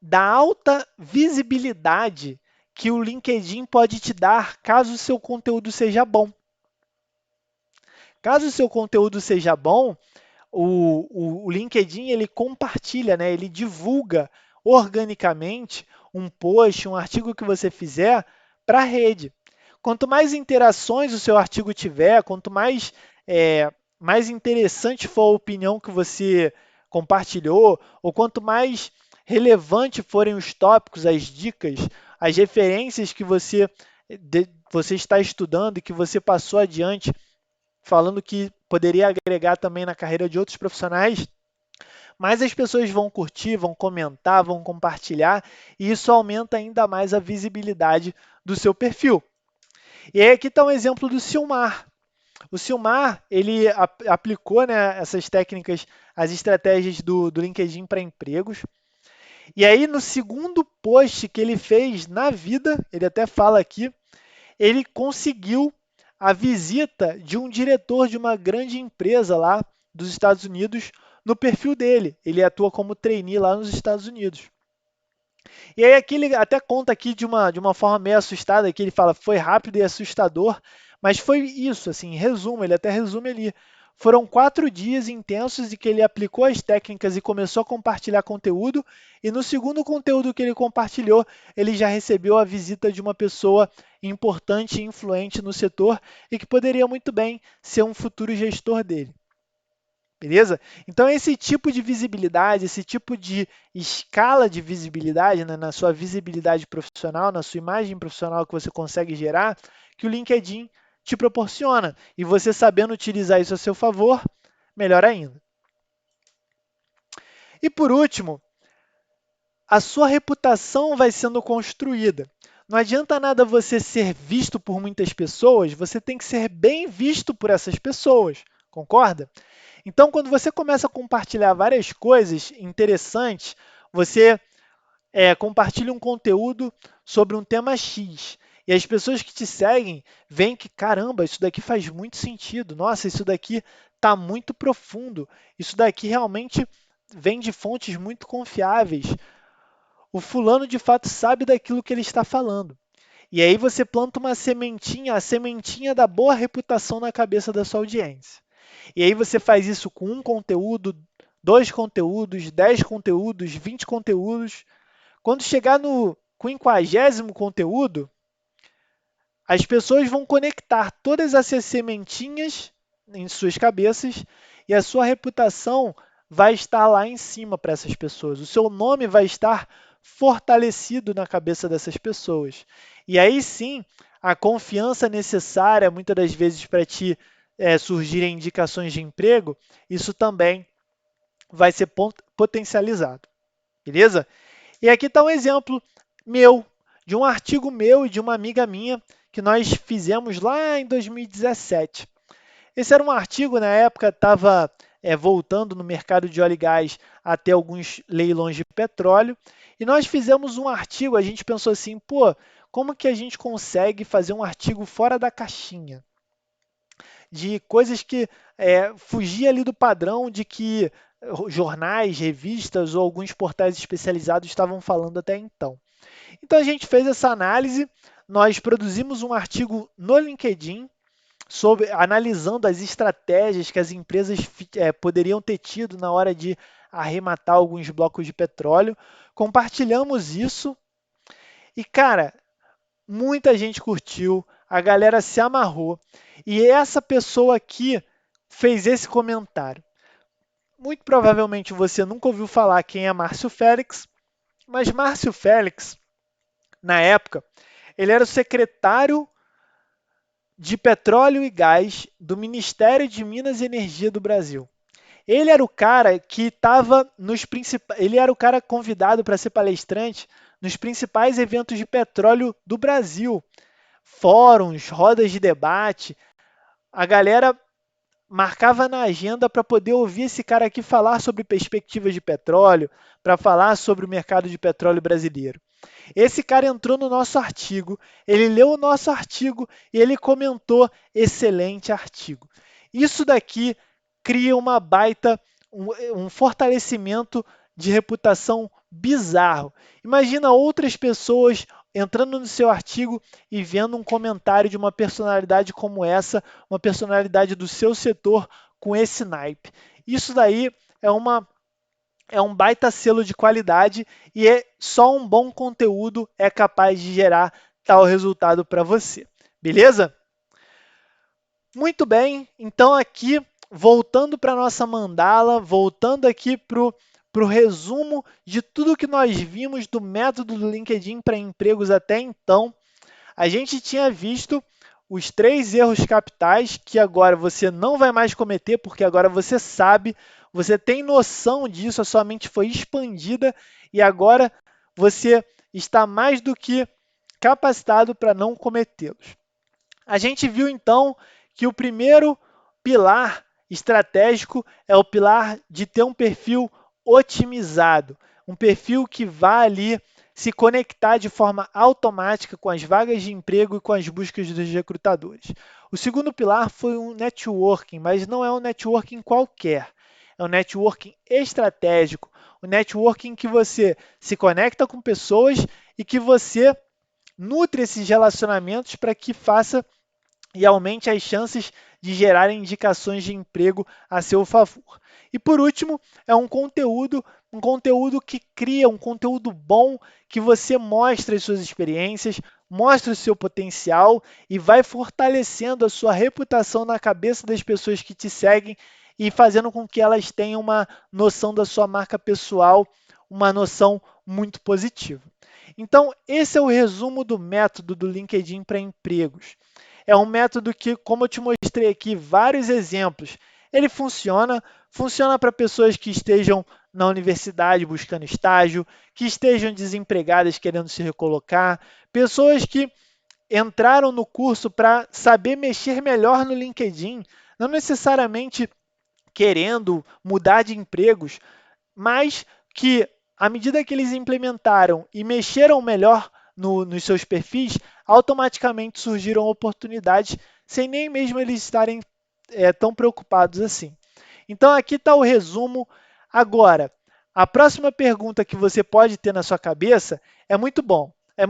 da alta visibilidade que o LinkedIn pode te dar caso o seu conteúdo seja bom. Caso o seu conteúdo seja bom, o LinkedIn ele compartilha, né? Ele divulga organicamente um post, um artigo que você fizer para a rede. Quanto mais interações o seu artigo tiver, quanto mais interessante for a opinião que você compartilhou, ou quanto mais relevante forem os tópicos, as dicas, as referências que você está estudando e que você passou adiante, falando que poderia agregar também na carreira de outros profissionais, mais as pessoas vão curtir, vão comentar, vão compartilhar, e isso aumenta ainda mais a visibilidade do seu perfil. E aí aqui está um exemplo do Silmar. O Silmar, ele aplicou, né, essas técnicas, as estratégias do LinkedIn para empregos. E aí, no segundo post que ele fez na vida, ele até fala aqui, ele conseguiu a visita de um diretor de uma grande empresa lá dos Estados Unidos no perfil dele. Ele atua como trainee lá nos Estados Unidos. E aí aqui ele até conta aqui de uma forma meio assustada, que ele fala, foi rápido e assustador, mas foi isso, assim, em resumo, ele até resume ali. Foram 4 dias intensos em que ele aplicou as técnicas e começou a compartilhar conteúdo, e no segundo conteúdo que ele compartilhou, ele já recebeu a visita de uma pessoa importante e influente no setor e que poderia muito bem ser um futuro gestor dele. Beleza? Então, esse tipo de visibilidade, esse tipo de escala de visibilidade, né, na sua visibilidade profissional, na sua imagem profissional que você consegue gerar, que o LinkedIn te proporciona. E você sabendo utilizar isso a seu favor, melhor ainda. E por último, a sua reputação vai sendo construída. Não adianta nada você ser visto por muitas pessoas, você tem que ser bem visto por essas pessoas, concorda? Então, quando você começa a compartilhar várias coisas interessantes, você compartilha um conteúdo sobre um tema X. E as pessoas que te seguem veem que, caramba, isso daqui faz muito sentido. Nossa, isso daqui está muito profundo. Isso daqui realmente vem de fontes muito confiáveis. O fulano de fato sabe daquilo que ele está falando. E aí você planta uma sementinha, a sementinha da boa reputação na cabeça da sua audiência. E aí você faz isso com um conteúdo, 2 conteúdos, 10 conteúdos, 20 conteúdos. Quando chegar no 50º conteúdo, as pessoas vão conectar todas essas sementinhas em suas cabeças e a sua reputação vai estar lá em cima para essas pessoas. O seu nome vai estar fortalecido na cabeça dessas pessoas. E aí sim, a confiança necessária, muitas das vezes, para te surgirem indicações de emprego, isso também vai ser potencializado. Beleza? E aqui está um exemplo meu, de um artigo meu e de uma amiga minha que nós fizemos lá em 2017. Esse era um artigo, na época, estava voltando no mercado de óleo e gás até alguns leilões de petróleo, e nós fizemos um artigo, a gente pensou assim, pô, como que a gente consegue fazer um artigo fora da caixinha? De coisas que fugia ali do padrão de que jornais, revistas ou alguns portais especializados estavam falando até então. Então a gente fez essa análise, nós produzimos um artigo no LinkedIn analisando as estratégias que as empresas poderiam ter tido na hora de arrematar alguns blocos de petróleo. Compartilhamos isso e, cara, muita gente curtiu, a galera se amarrou. E essa pessoa aqui fez esse comentário. Muito provavelmente você nunca ouviu falar quem é Márcio Félix, mas Márcio Félix, na época, ele era o secretário de Petróleo e Gás do Ministério de Minas e Energia do Brasil. Ele era o cara que estava nos principais, ele era o cara convidado para ser palestrante nos principais eventos de petróleo do Brasil. Fóruns, rodas de debate, a galera marcava na agenda para poder ouvir esse cara aqui falar sobre perspectivas de petróleo, para falar sobre o mercado de petróleo brasileiro. Esse cara entrou no nosso artigo, ele leu o nosso artigo e ele comentou: excelente artigo. Isso daqui cria uma baita, um fortalecimento de reputação bizarro. Imagina outras pessoas entrando no seu artigo e vendo um comentário de uma personalidade como essa, uma personalidade do seu setor com esse naipe. Isso daí é um baita selo de qualidade e só um bom conteúdo é capaz de gerar tal resultado para você. Beleza? Muito bem, então aqui, voltando para a nossa mandala, voltando aqui para o resumo de tudo que nós vimos do método do LinkedIn para empregos até então, a gente tinha visto os 3 erros capitais que agora você não vai mais cometer, porque agora você sabe, você tem noção disso, a sua mente foi expandida e agora você está mais do que capacitado para não cometê-los. A gente viu então que o primeiro pilar estratégico é o pilar de ter um perfil otimizado, um perfil que vá ali se conectar de forma automática com as vagas de emprego e com as buscas dos recrutadores. O segundo pilar foi um networking, mas não é um networking qualquer. É um networking estratégico, um networking que você se conecta com pessoas e que você nutre esses relacionamentos para que faça e aumente as chances de gerar indicações de emprego a seu favor. E por último, é um conteúdo que cria um conteúdo bom, que você mostra as suas experiências, mostra o seu potencial e vai fortalecendo a sua reputação na cabeça das pessoas que te seguem e fazendo com que elas tenham uma noção da sua marca pessoal, uma noção muito positiva. Então, esse é o resumo do método do LinkedIn para empregos. É um método que, como eu te mostrei aqui, vários exemplos, ele funciona para pessoas que estejam na universidade buscando estágio, que estejam desempregadas querendo se recolocar, pessoas que entraram no curso para saber mexer melhor no LinkedIn, não necessariamente querendo mudar de empregos, mas que à medida que eles implementaram e mexeram melhor nos seus perfis, automaticamente surgiram oportunidades sem nem mesmo eles estarem tão preocupados assim. Então, aqui está o resumo. Agora, a próxima pergunta que você pode ter na sua cabeça é muito bom. É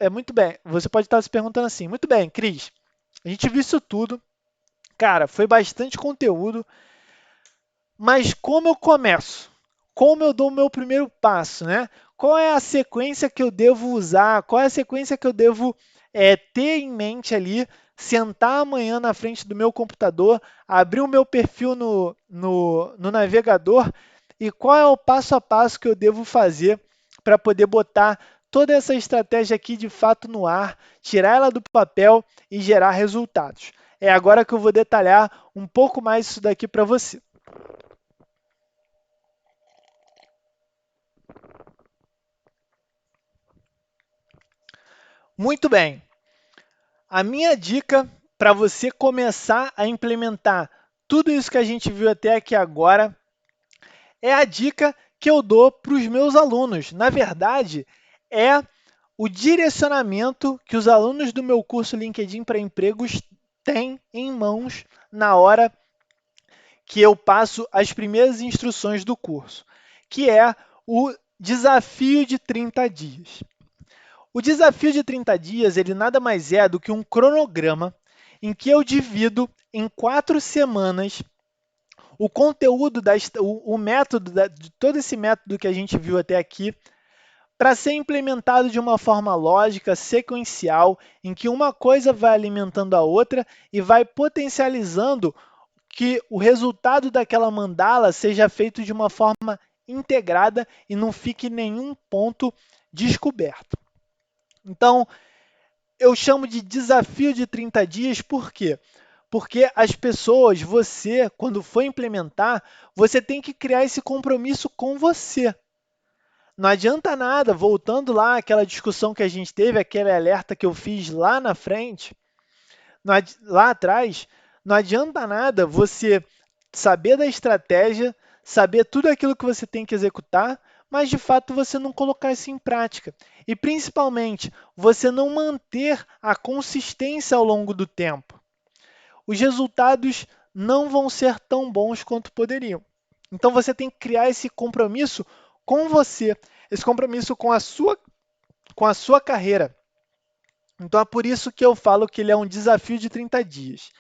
muito bem. Você pode estar se perguntando assim, muito bem, Cris, a gente viu isso tudo. Cara, foi bastante conteúdo, mas como eu começo? Como eu dou o meu primeiro passo, né? Qual é a sequência que eu devo usar? Qual é a sequência que eu devo ter em mente ali? Sentar amanhã na frente do meu computador, abrir o meu perfil no navegador e qual é o passo a passo que eu devo fazer para poder botar toda essa estratégia aqui de fato no ar, tirar ela do papel e gerar resultados. É agora que eu vou detalhar um pouco mais isso daqui para você. Muito bem. A minha dica para você começar a implementar tudo isso que a gente viu até aqui agora é a dica que eu dou para os meus alunos. Na verdade, é o direcionamento que os alunos do meu curso LinkedIn para Empregos têm em mãos na hora que eu passo as primeiras instruções do curso, que é o desafio de 30 dias. O desafio de 30 dias, ele nada mais é do que um cronograma em que eu divido em 4 semanas o conteúdo, o método, de todo esse método que a gente viu até aqui, para ser implementado de uma forma lógica, sequencial, em que uma coisa vai alimentando a outra e vai potencializando que o resultado daquela mandala seja feito de uma forma integrada e não fique nenhum ponto descoberto. Então, eu chamo de desafio de 30 dias, por quê? Porque as pessoas, você, quando for implementar, você tem que criar esse compromisso com você. Não adianta nada, voltando lá àquela discussão que a gente teve, aquele alerta que eu fiz lá na frente, lá atrás, não adianta nada você saber da estratégia, saber tudo aquilo que você tem que executar, mas de fato você não colocar isso em prática. E principalmente, você não manter a consistência ao longo do tempo. Os resultados não vão ser tão bons quanto poderiam. Então você tem que criar esse compromisso com você, esse compromisso com a sua carreira. Então é por isso que eu falo que ele é um desafio de 30 dias.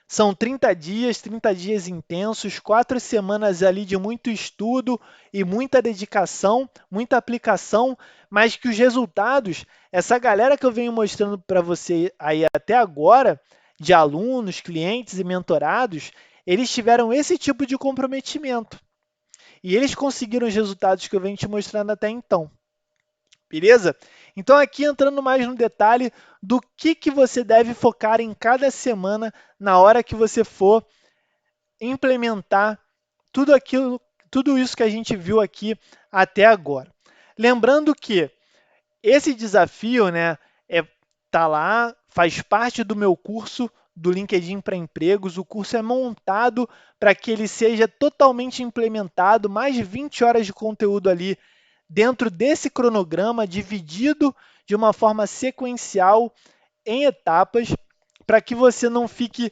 São 30 dias intensos, 4 semanas ali de muito estudo e muita dedicação, muita aplicação, mas que os resultados, essa galera que eu venho mostrando para você aí até agora, de alunos, clientes e mentorados, eles tiveram esse tipo de comprometimento. E eles conseguiram os resultados que eu venho te mostrando até então. Beleza? Então, aqui entrando mais no detalhe do que você deve focar em cada semana na hora que você for implementar tudo isso que a gente viu aqui até agora. Lembrando que esse desafio, né, tá lá, faz parte do meu curso do LinkedIn para empregos. O curso é montado para que ele seja totalmente implementado, mais de 20 horas de conteúdo ali dentro desse cronograma, dividido de uma forma sequencial em etapas, para que você não fique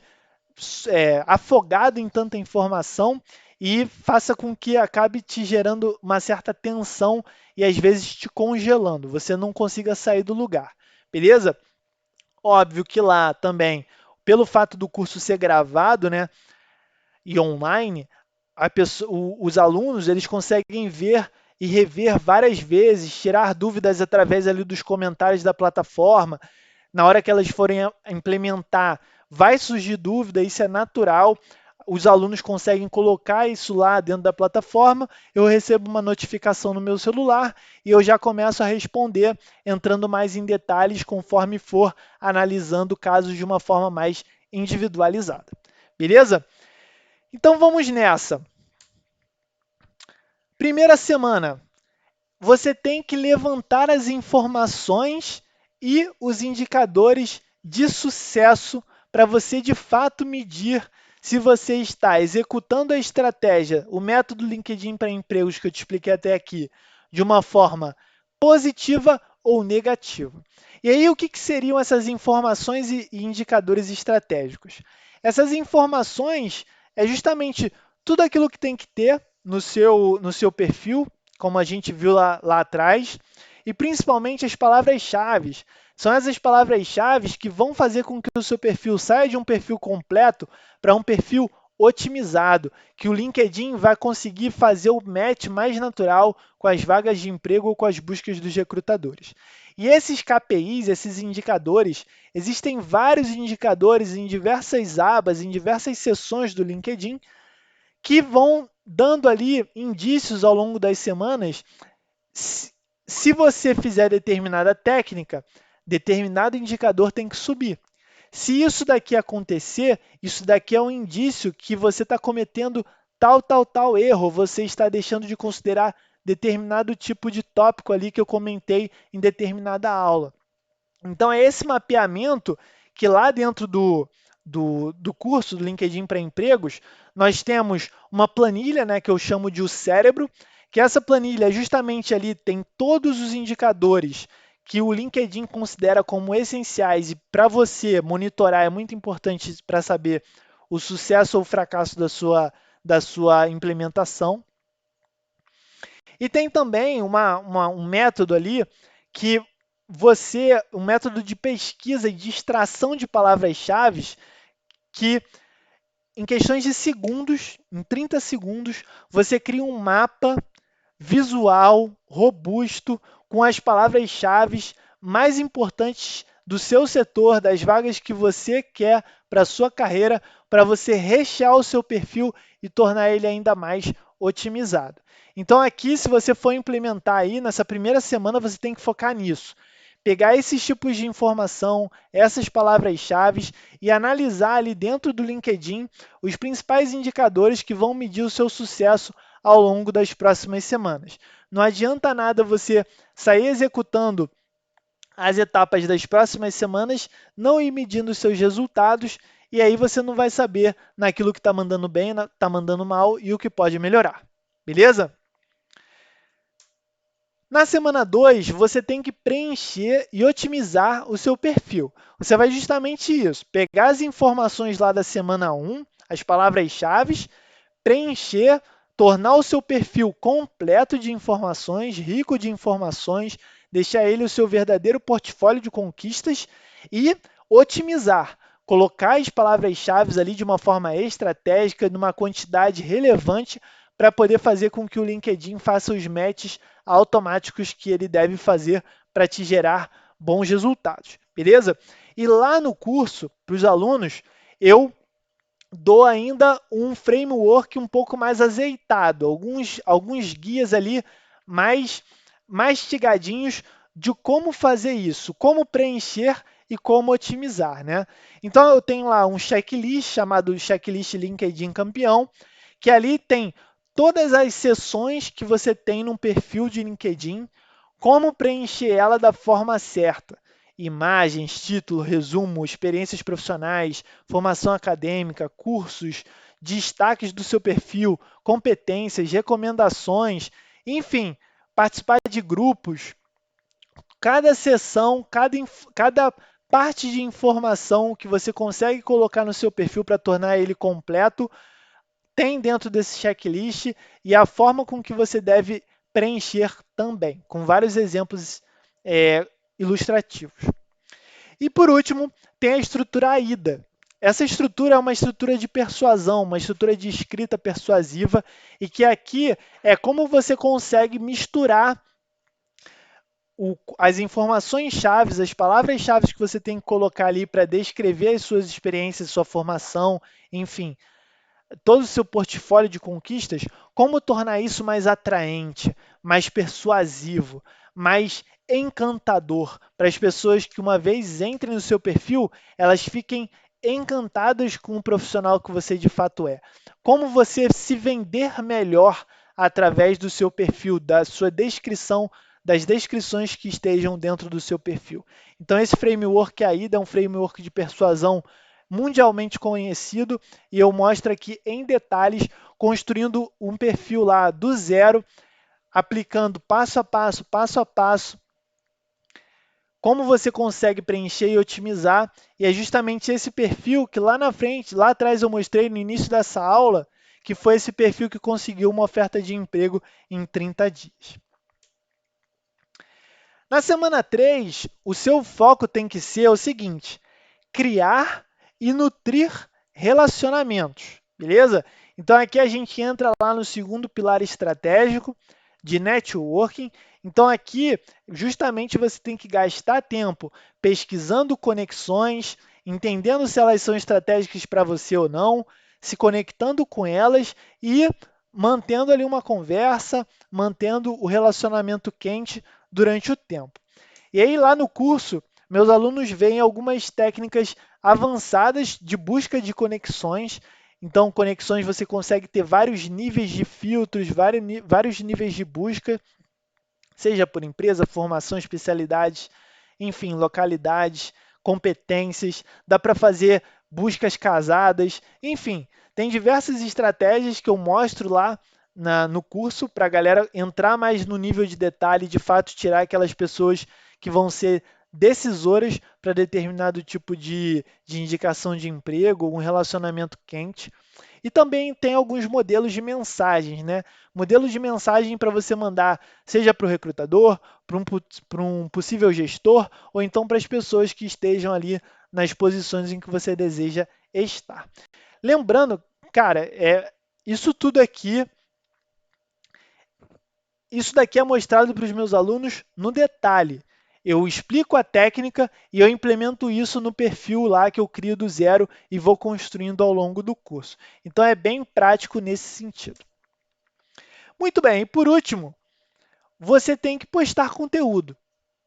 afogado em tanta informação e faça com que acabe te gerando uma certa tensão e às vezes te congelando, você não consiga sair do lugar, beleza? Óbvio que lá também, pelo fato do curso ser gravado, né, e online, os alunos eles conseguem ver e rever várias vezes, tirar dúvidas através ali dos comentários da plataforma. Na hora que elas forem implementar, vai surgir dúvida, isso é natural. Os alunos conseguem colocar isso lá dentro da plataforma, eu recebo uma notificação no meu celular e eu já começo a responder, entrando mais em detalhes conforme for analisando casos de uma forma mais individualizada. Beleza? Então vamos nessa. Primeira semana, você tem que levantar as informações e os indicadores de sucesso para você de fato medir se você está executando a estratégia, o método LinkedIn para empregos que eu te expliquei até aqui, de uma forma positiva ou negativa. E aí, o que seriam essas informações e indicadores estratégicos? Essas informações é justamente tudo aquilo que tem que ter no seu perfil, como a gente viu lá atrás, e principalmente as palavras-chave. São essas palavras-chave que vão fazer com que o seu perfil saia de um perfil completo para um perfil otimizado, que o LinkedIn vai conseguir fazer o match mais natural com as vagas de emprego ou com as buscas dos recrutadores. E esses KPIs, esses indicadores, existem vários indicadores em diversas abas, em diversas seções do LinkedIn, que vão dando ali indícios ao longo das semanas. Se você fizer determinada técnica, determinado indicador tem que subir. Se isso daqui acontecer, isso daqui é um indício que você está cometendo tal erro, você está deixando de considerar determinado tipo de tópico ali que eu comentei em determinada aula. Então, é esse mapeamento que lá dentro do curso do LinkedIn para empregos, nós temos uma planilha, né, que eu chamo de o cérebro, que essa planilha justamente ali tem todos os indicadores que o LinkedIn considera como essenciais e para você monitorar é muito importante para saber o sucesso ou o fracasso da sua implementação. E tem também um método ali que um método de pesquisa e de extração de palavras-chave que em questões de segundos, em 30 segundos, você cria um mapa visual, robusto, com as palavras-chave mais importantes do seu setor, das vagas que você quer para a sua carreira, para você rechear o seu perfil e tornar ele ainda mais otimizado. Então aqui, se você for implementar aí, nessa primeira semana, você tem que focar nisso. Pegar esses tipos de informação, essas palavras-chave e analisar ali dentro do LinkedIn os principais indicadores que vão medir o seu sucesso ao longo das próximas semanas. Não adianta nada você sair executando as etapas das próximas semanas, não ir medindo os seus resultados, e aí você não vai saber naquilo que está mandando bem, está mandando mal e o que pode melhorar. Beleza? Na semana 2, você tem que preencher e otimizar o seu perfil. Você vai justamente isso, pegar as informações lá da semana 1, as palavras-chave, preencher, tornar o seu perfil completo de informações, rico de informações, deixar ele o seu verdadeiro portfólio de conquistas e otimizar. Colocar as palavras-chave ali de uma forma estratégica, numa quantidade relevante, para poder fazer com que o LinkedIn faça os matches automáticos que ele deve fazer para te gerar bons resultados, beleza? E lá no curso, para os alunos, eu dou ainda um framework um pouco mais azeitado, alguns guias ali mais mastigadinhos de como fazer isso, como preencher e como otimizar, né? Então, eu tenho lá um checklist chamado Checklist LinkedIn Campeão, que ali tem todas as seções que você tem num perfil de LinkedIn, como preencher ela da forma certa. Imagens, título, resumo, experiências profissionais, formação acadêmica, cursos, destaques do seu perfil, competências, recomendações, enfim, participar de grupos. Cada seção, cada parte de informação que você consegue colocar no seu perfil para tornar ele completo, tem dentro desse checklist e a forma com que você deve preencher também, com vários exemplos ilustrativos. E por último, tem a estrutura AIDA. Essa estrutura é uma estrutura de persuasão, uma estrutura de escrita persuasiva, e que aqui é como você consegue misturar as informações-chave, as palavras-chave que você tem que colocar ali para descrever as suas experiências, sua formação, enfim, todo o seu portfólio de conquistas, como tornar isso mais atraente, mais persuasivo, mais encantador, para as pessoas que uma vez entrem no seu perfil, elas fiquem encantadas com o profissional que você de fato é. Como você se vender melhor através do seu perfil, da sua descrição, das descrições que estejam dentro do seu perfil. Então, esse framework aí é um framework de persuasão mundialmente conhecido e eu mostro aqui em detalhes, construindo um perfil lá do zero, aplicando passo a passo, como você consegue preencher e otimizar, e é justamente esse perfil que lá na frente, lá atrás eu mostrei no início dessa aula, que foi esse perfil que conseguiu uma oferta de emprego em 30 dias. Na semana 3, o seu foco tem que ser o seguinte: criar e nutrir relacionamentos, beleza? Então, aqui a gente entra lá no segundo pilar estratégico de networking. Então, aqui, justamente, você tem que gastar tempo pesquisando conexões, entendendo se elas são estratégicas para você ou não, se conectando com elas e mantendo ali uma conversa, mantendo o relacionamento quente durante o tempo. E aí, lá no curso, meus alunos veem algumas técnicas avançadas de busca de conexões. Então, conexões você consegue ter vários níveis de filtros, vários níveis de busca, seja por empresa, formação, especialidades, enfim, localidades, competências. Dá para fazer buscas casadas, enfim, tem diversas estratégias que eu mostro lá no curso para a galera entrar mais no nível de detalhe e, de fato, tirar aquelas pessoas que vão ser decisoras para determinado tipo de indicação de emprego, um relacionamento quente. E também tem alguns modelos de mensagens, né? Modelos de mensagem para você mandar, seja para o recrutador, para um possível gestor, ou então para as pessoas que estejam ali nas posições em que você deseja estar. Lembrando, cara, isso tudo aqui, isso daqui é mostrado para os meus alunos no detalhe. Eu explico a técnica e eu implemento isso no perfil lá que eu crio do zero e vou construindo ao longo do curso. Então, é bem prático nesse sentido. Muito bem, e por último, você tem que postar conteúdo,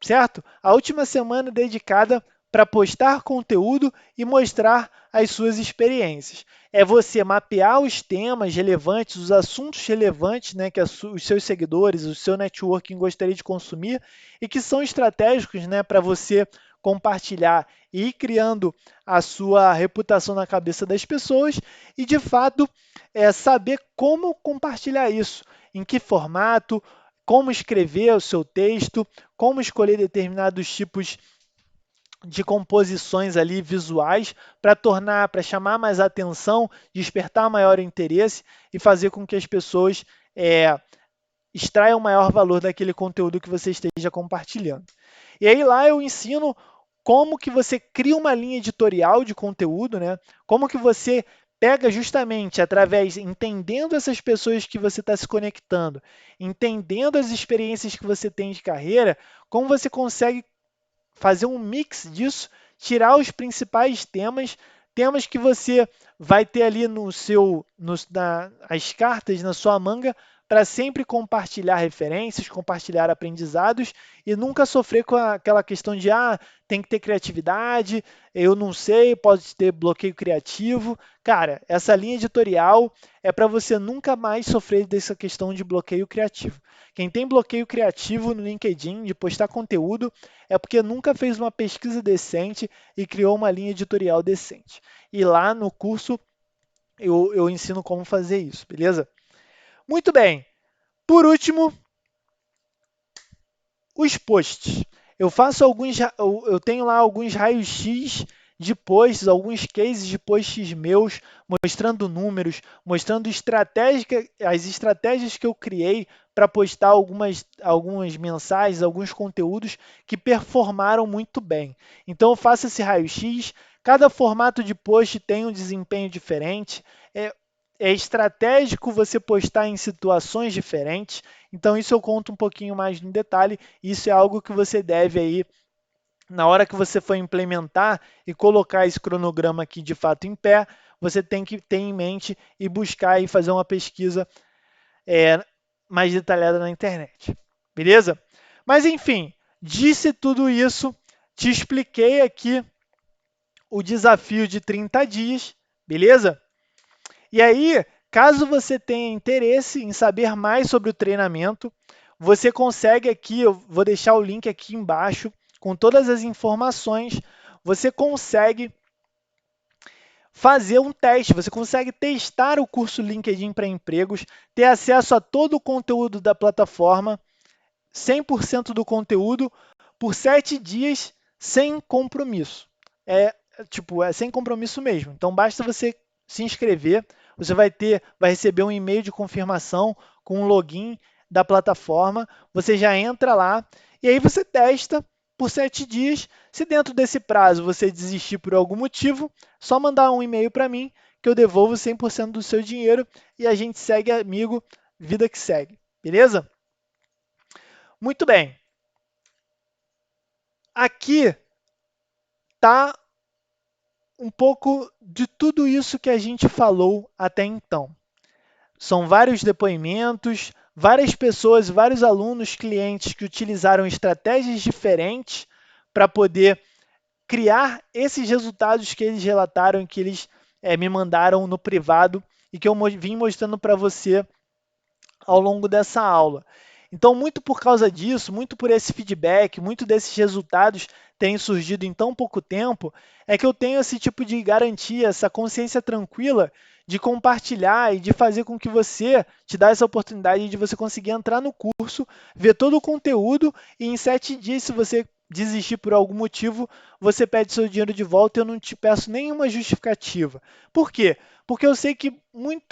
certo? A última semana é dedicada para postar conteúdo e mostrar as suas experiências. É você mapear os temas relevantes, os assuntos relevantes, né, que os seus seguidores, o seu networking gostaria de consumir e que são estratégicos, né, para você compartilhar e ir criando a sua reputação na cabeça das pessoas e, de fato, saber como compartilhar isso, em que formato, como escrever o seu texto, como escolher determinados tipos de composições ali visuais para chamar mais atenção, despertar maior interesse e fazer com que as pessoas extraiam maior valor daquele conteúdo que você esteja compartilhando. E aí lá eu ensino como que você cria uma linha editorial de conteúdo, né? Como que você pega justamente através, entendendo essas pessoas que você está se conectando, entendendo as experiências que você tem de carreira, como você consegue fazer um mix disso, tirar os principais temas que você vai ter ali as cartas na sua manga para sempre compartilhar referências, compartilhar aprendizados e nunca sofrer com aquela questão de tem que ter criatividade, eu não sei, pode ter bloqueio criativo. Cara, essa linha editorial é para você nunca mais sofrer dessa questão de bloqueio criativo. Quem tem bloqueio criativo no LinkedIn de postar conteúdo é porque nunca fez uma pesquisa decente e criou uma linha editorial decente. E lá no curso eu ensino como fazer isso, beleza? Muito bem. Por último, os posts. Eu tenho lá alguns raios-x de posts, alguns cases de posts meus, mostrando números, mostrando as estratégias que eu criei para postar algumas mensagens, alguns conteúdos que performaram muito bem. Então, eu faço esse raio-x, cada formato de post tem um desempenho diferente, é estratégico você postar em situações diferentes, então isso eu conto um pouquinho mais no detalhe, isso é algo que você deve aí, na hora que você for implementar e colocar esse cronograma aqui de fato em pé, você tem que ter em mente e buscar e fazer uma pesquisa mais detalhada na internet, beleza? Mas enfim, disse tudo isso, te expliquei aqui o desafio de 30 dias, beleza? E aí, caso você tenha interesse em saber mais sobre o treinamento, você consegue aqui, eu vou deixar o link aqui embaixo, com todas as informações, você consegue fazer um teste, você consegue testar o curso LinkedIn para empregos, ter acesso a todo o conteúdo da plataforma, 100% do conteúdo, por 7 dias sem compromisso. É sem compromisso mesmo. Então basta você se inscrever, você vai receber um e-mail de confirmação com um login da plataforma, você já entra lá e aí você testa por 7 dias. Se dentro desse prazo você desistir por algum motivo, só mandar um e-mail para mim que eu devolvo 100% do seu dinheiro e a gente segue amigo, vida que segue. Beleza? Muito bem. Aqui está um pouco de tudo isso que a gente falou até então. São vários depoimentos, várias pessoas, vários alunos, clientes que utilizaram estratégias diferentes para poder criar esses resultados que eles relataram, que eles me mandaram no privado e que eu vim mostrando para você ao longo dessa aula. Então, muito por causa disso, muito por esse feedback, muito desses resultados terem surgido em tão pouco tempo, é que eu tenho esse tipo de garantia, essa consciência tranquila de compartilhar e de fazer com que você te dá essa oportunidade de você conseguir entrar no curso, ver todo o conteúdo e em 7 dias, se você desistir por algum motivo, você pede seu dinheiro de volta e eu não te peço nenhuma justificativa. Por quê? Porque eu sei que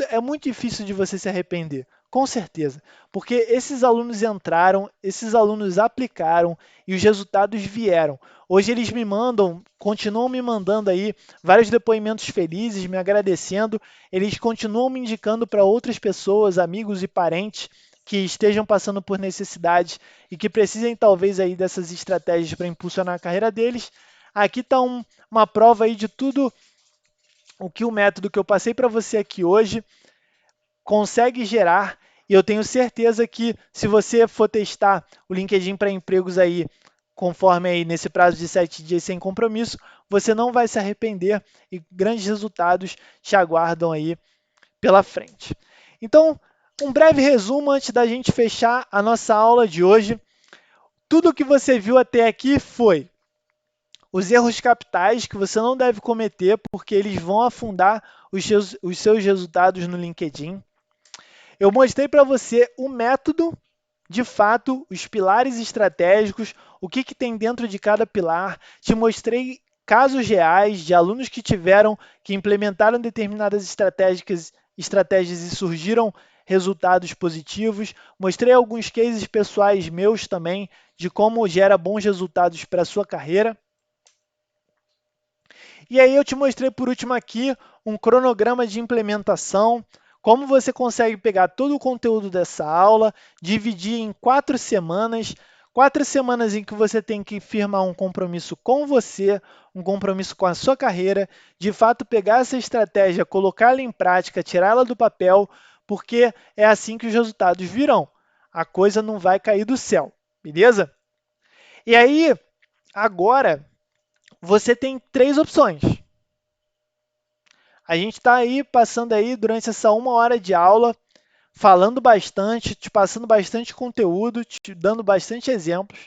é muito difícil de você se arrepender. Com certeza, porque esses alunos entraram, esses alunos aplicaram e os resultados vieram. Hoje eles me mandam, continuam me mandando aí vários depoimentos felizes, me agradecendo. Eles continuam me indicando para outras pessoas, amigos e parentes que estejam passando por necessidades e que precisem talvez aí dessas estratégias para impulsionar a carreira deles. Aqui está uma prova aí de tudo o que o método que eu passei para você aqui hoje consegue gerar, e eu tenho certeza que se você for testar o LinkedIn para empregos aí, conforme aí nesse prazo de 7 dias sem compromisso, você não vai se arrepender e grandes resultados te aguardam aí pela frente. Então, um breve resumo antes da gente fechar a nossa aula de hoje. Tudo o que você viu até aqui foi os erros capitais que você não deve cometer, porque eles vão afundar os seus resultados no LinkedIn. Eu mostrei para você o método, de fato, os pilares estratégicos, o que tem dentro de cada pilar. Te mostrei casos reais de alunos que implementaram determinadas estratégias e surgiram resultados positivos. Mostrei alguns cases pessoais meus também de como gera bons resultados para a sua carreira. E aí eu te mostrei por último aqui um cronograma de implementação, como você consegue pegar todo o conteúdo dessa aula, dividir em 4 semanas, 4 semanas em que você tem que firmar um compromisso com você, um compromisso com a sua carreira, de fato pegar essa estratégia, colocá-la em prática, tirá-la do papel, porque é assim que os resultados virão. A coisa não vai cair do céu, beleza? E aí, agora, você tem 3 opções. A gente está aí passando aí durante essa 1 hora de aula, falando bastante, te passando bastante conteúdo, te dando bastante exemplos.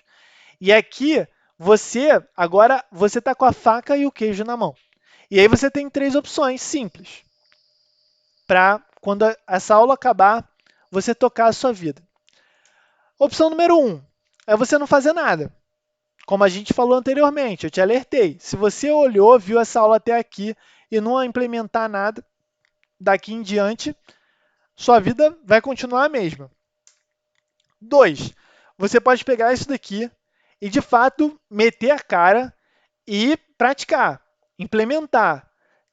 E aqui agora você está com a faca e o queijo na mão. E aí você tem 3 opções simples para quando essa aula acabar, você tocar a sua vida. Opção número 1 é você não fazer nada. Como a gente falou anteriormente, eu te alertei. Se você olhou, viu essa aula até aqui e não implementar nada, daqui em diante, sua vida vai continuar a mesma. 2, você pode pegar isso daqui e, de fato, meter a cara e praticar, implementar,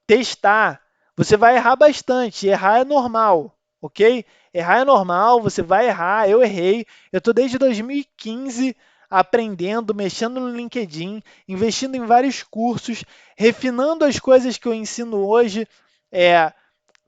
testar. Você vai errar bastante, errar é normal, ok? Errar é normal, você vai errar, eu errei. Eu estou desde 2015 aprendendo, mexendo no LinkedIn, investindo em vários cursos, refinando as coisas que eu ensino hoje,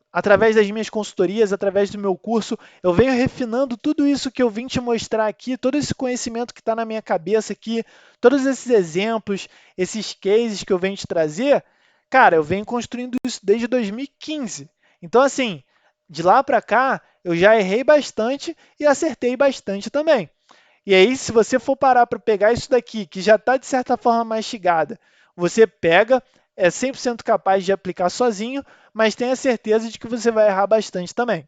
através das minhas consultorias, através do meu curso, eu venho refinando tudo isso que eu vim te mostrar aqui, todo esse conhecimento que está na minha cabeça aqui, todos esses exemplos, esses cases que eu venho te trazer, cara, eu venho construindo isso desde 2015. Então, assim, de lá para cá, eu já errei bastante e acertei bastante também. E aí, se você for parar para pegar isso daqui, que já está de certa forma mastigada, você pega, é 100% capaz de aplicar sozinho, mas tenha certeza de que você vai errar bastante também.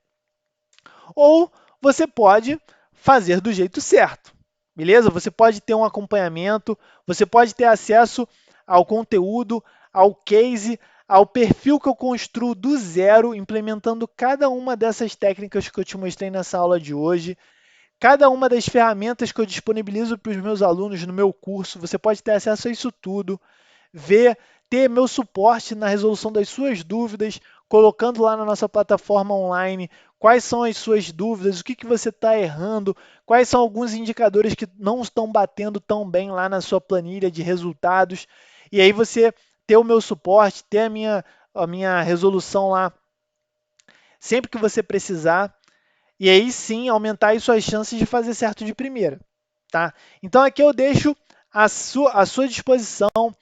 Ou você pode fazer do jeito certo, beleza? Você pode ter um acompanhamento, você pode ter acesso ao conteúdo, ao case, ao perfil que eu construo do zero, implementando cada uma dessas técnicas que eu te mostrei nessa aula de hoje. Cada uma das ferramentas que eu disponibilizo para os meus alunos no meu curso, você pode ter acesso a isso tudo, ver, ter meu suporte na resolução das suas dúvidas, colocando lá na nossa plataforma online quais são as suas dúvidas, o que você está errando, quais são alguns indicadores que não estão batendo tão bem lá na sua planilha de resultados. E aí você ter o meu suporte, ter a minha resolução lá sempre que você precisar. E aí sim aumentar as suas chances de fazer certo de primeira, tá? Então aqui eu deixo à sua disposição,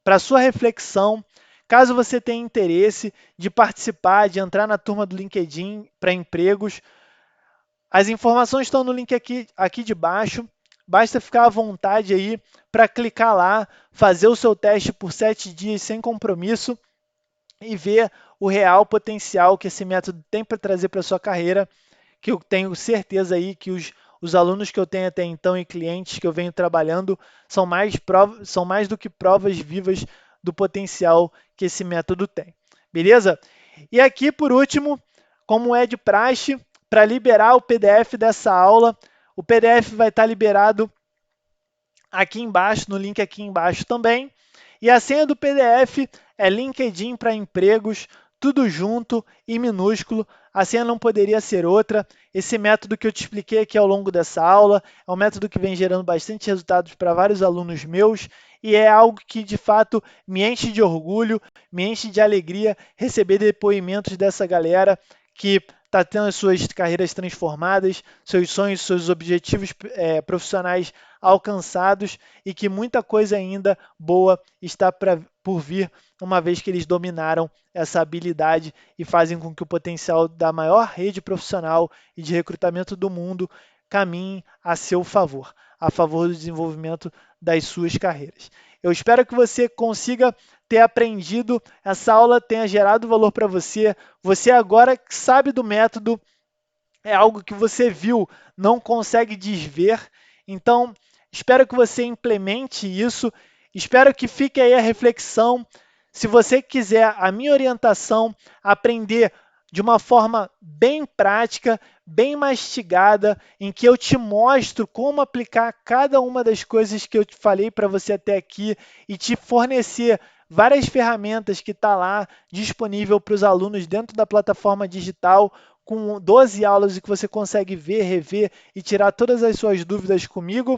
para a sua reflexão, caso você tenha interesse de participar, de entrar na turma do LinkedIn para empregos. As informações estão no link aqui de baixo, basta ficar à vontade aí para clicar lá, fazer o seu teste por 7 dias sem compromisso e ver o real potencial que esse método tem para trazer para a sua carreira, que eu tenho certeza aí que os alunos que eu tenho até então e clientes que eu venho trabalhando são mais do que provas vivas do potencial que esse método tem. Beleza? E aqui, por último, como é de praxe, para liberar o PDF dessa aula, o PDF vai estar liberado aqui embaixo, no link aqui embaixo também. E a senha do PDF é LinkedIn para empregos, tudo junto e minúsculo. A senha não poderia ser outra. Esse método que eu te expliquei aqui ao longo dessa aula é um método que vem gerando bastante resultados para vários alunos meus e é algo que, de fato, me enche de orgulho, me enche de alegria receber depoimentos dessa galera que está tendo as suas carreiras transformadas, seus sonhos, seus objetivos profissionais alcançados e que muita coisa ainda boa está por vir, uma vez que eles dominaram essa habilidade e fazem com que o potencial da maior rede profissional e de recrutamento do mundo caminhe a seu favor, a favor do desenvolvimento das suas carreiras. Eu espero que você consiga ter aprendido, essa aula tenha gerado valor para você. Você agora sabe do método, é algo que você viu, não consegue desver. Então, espero que você implemente isso. Espero que fique aí a reflexão. Se você quiser a minha orientação, aprender de uma forma bem prática, bem mastigada, em que eu te mostro como aplicar cada uma das coisas que eu te falei para você até aqui e te fornecer várias ferramentas que está lá disponível para os alunos dentro da plataforma digital, com 12 aulas e que você consegue ver, rever e tirar todas as suas dúvidas comigo.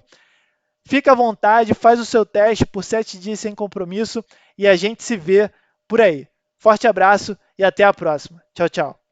Fica à vontade, faz o seu teste por 7 dias sem compromisso e a gente se vê por aí. Forte abraço e até a próxima. Tchau, tchau.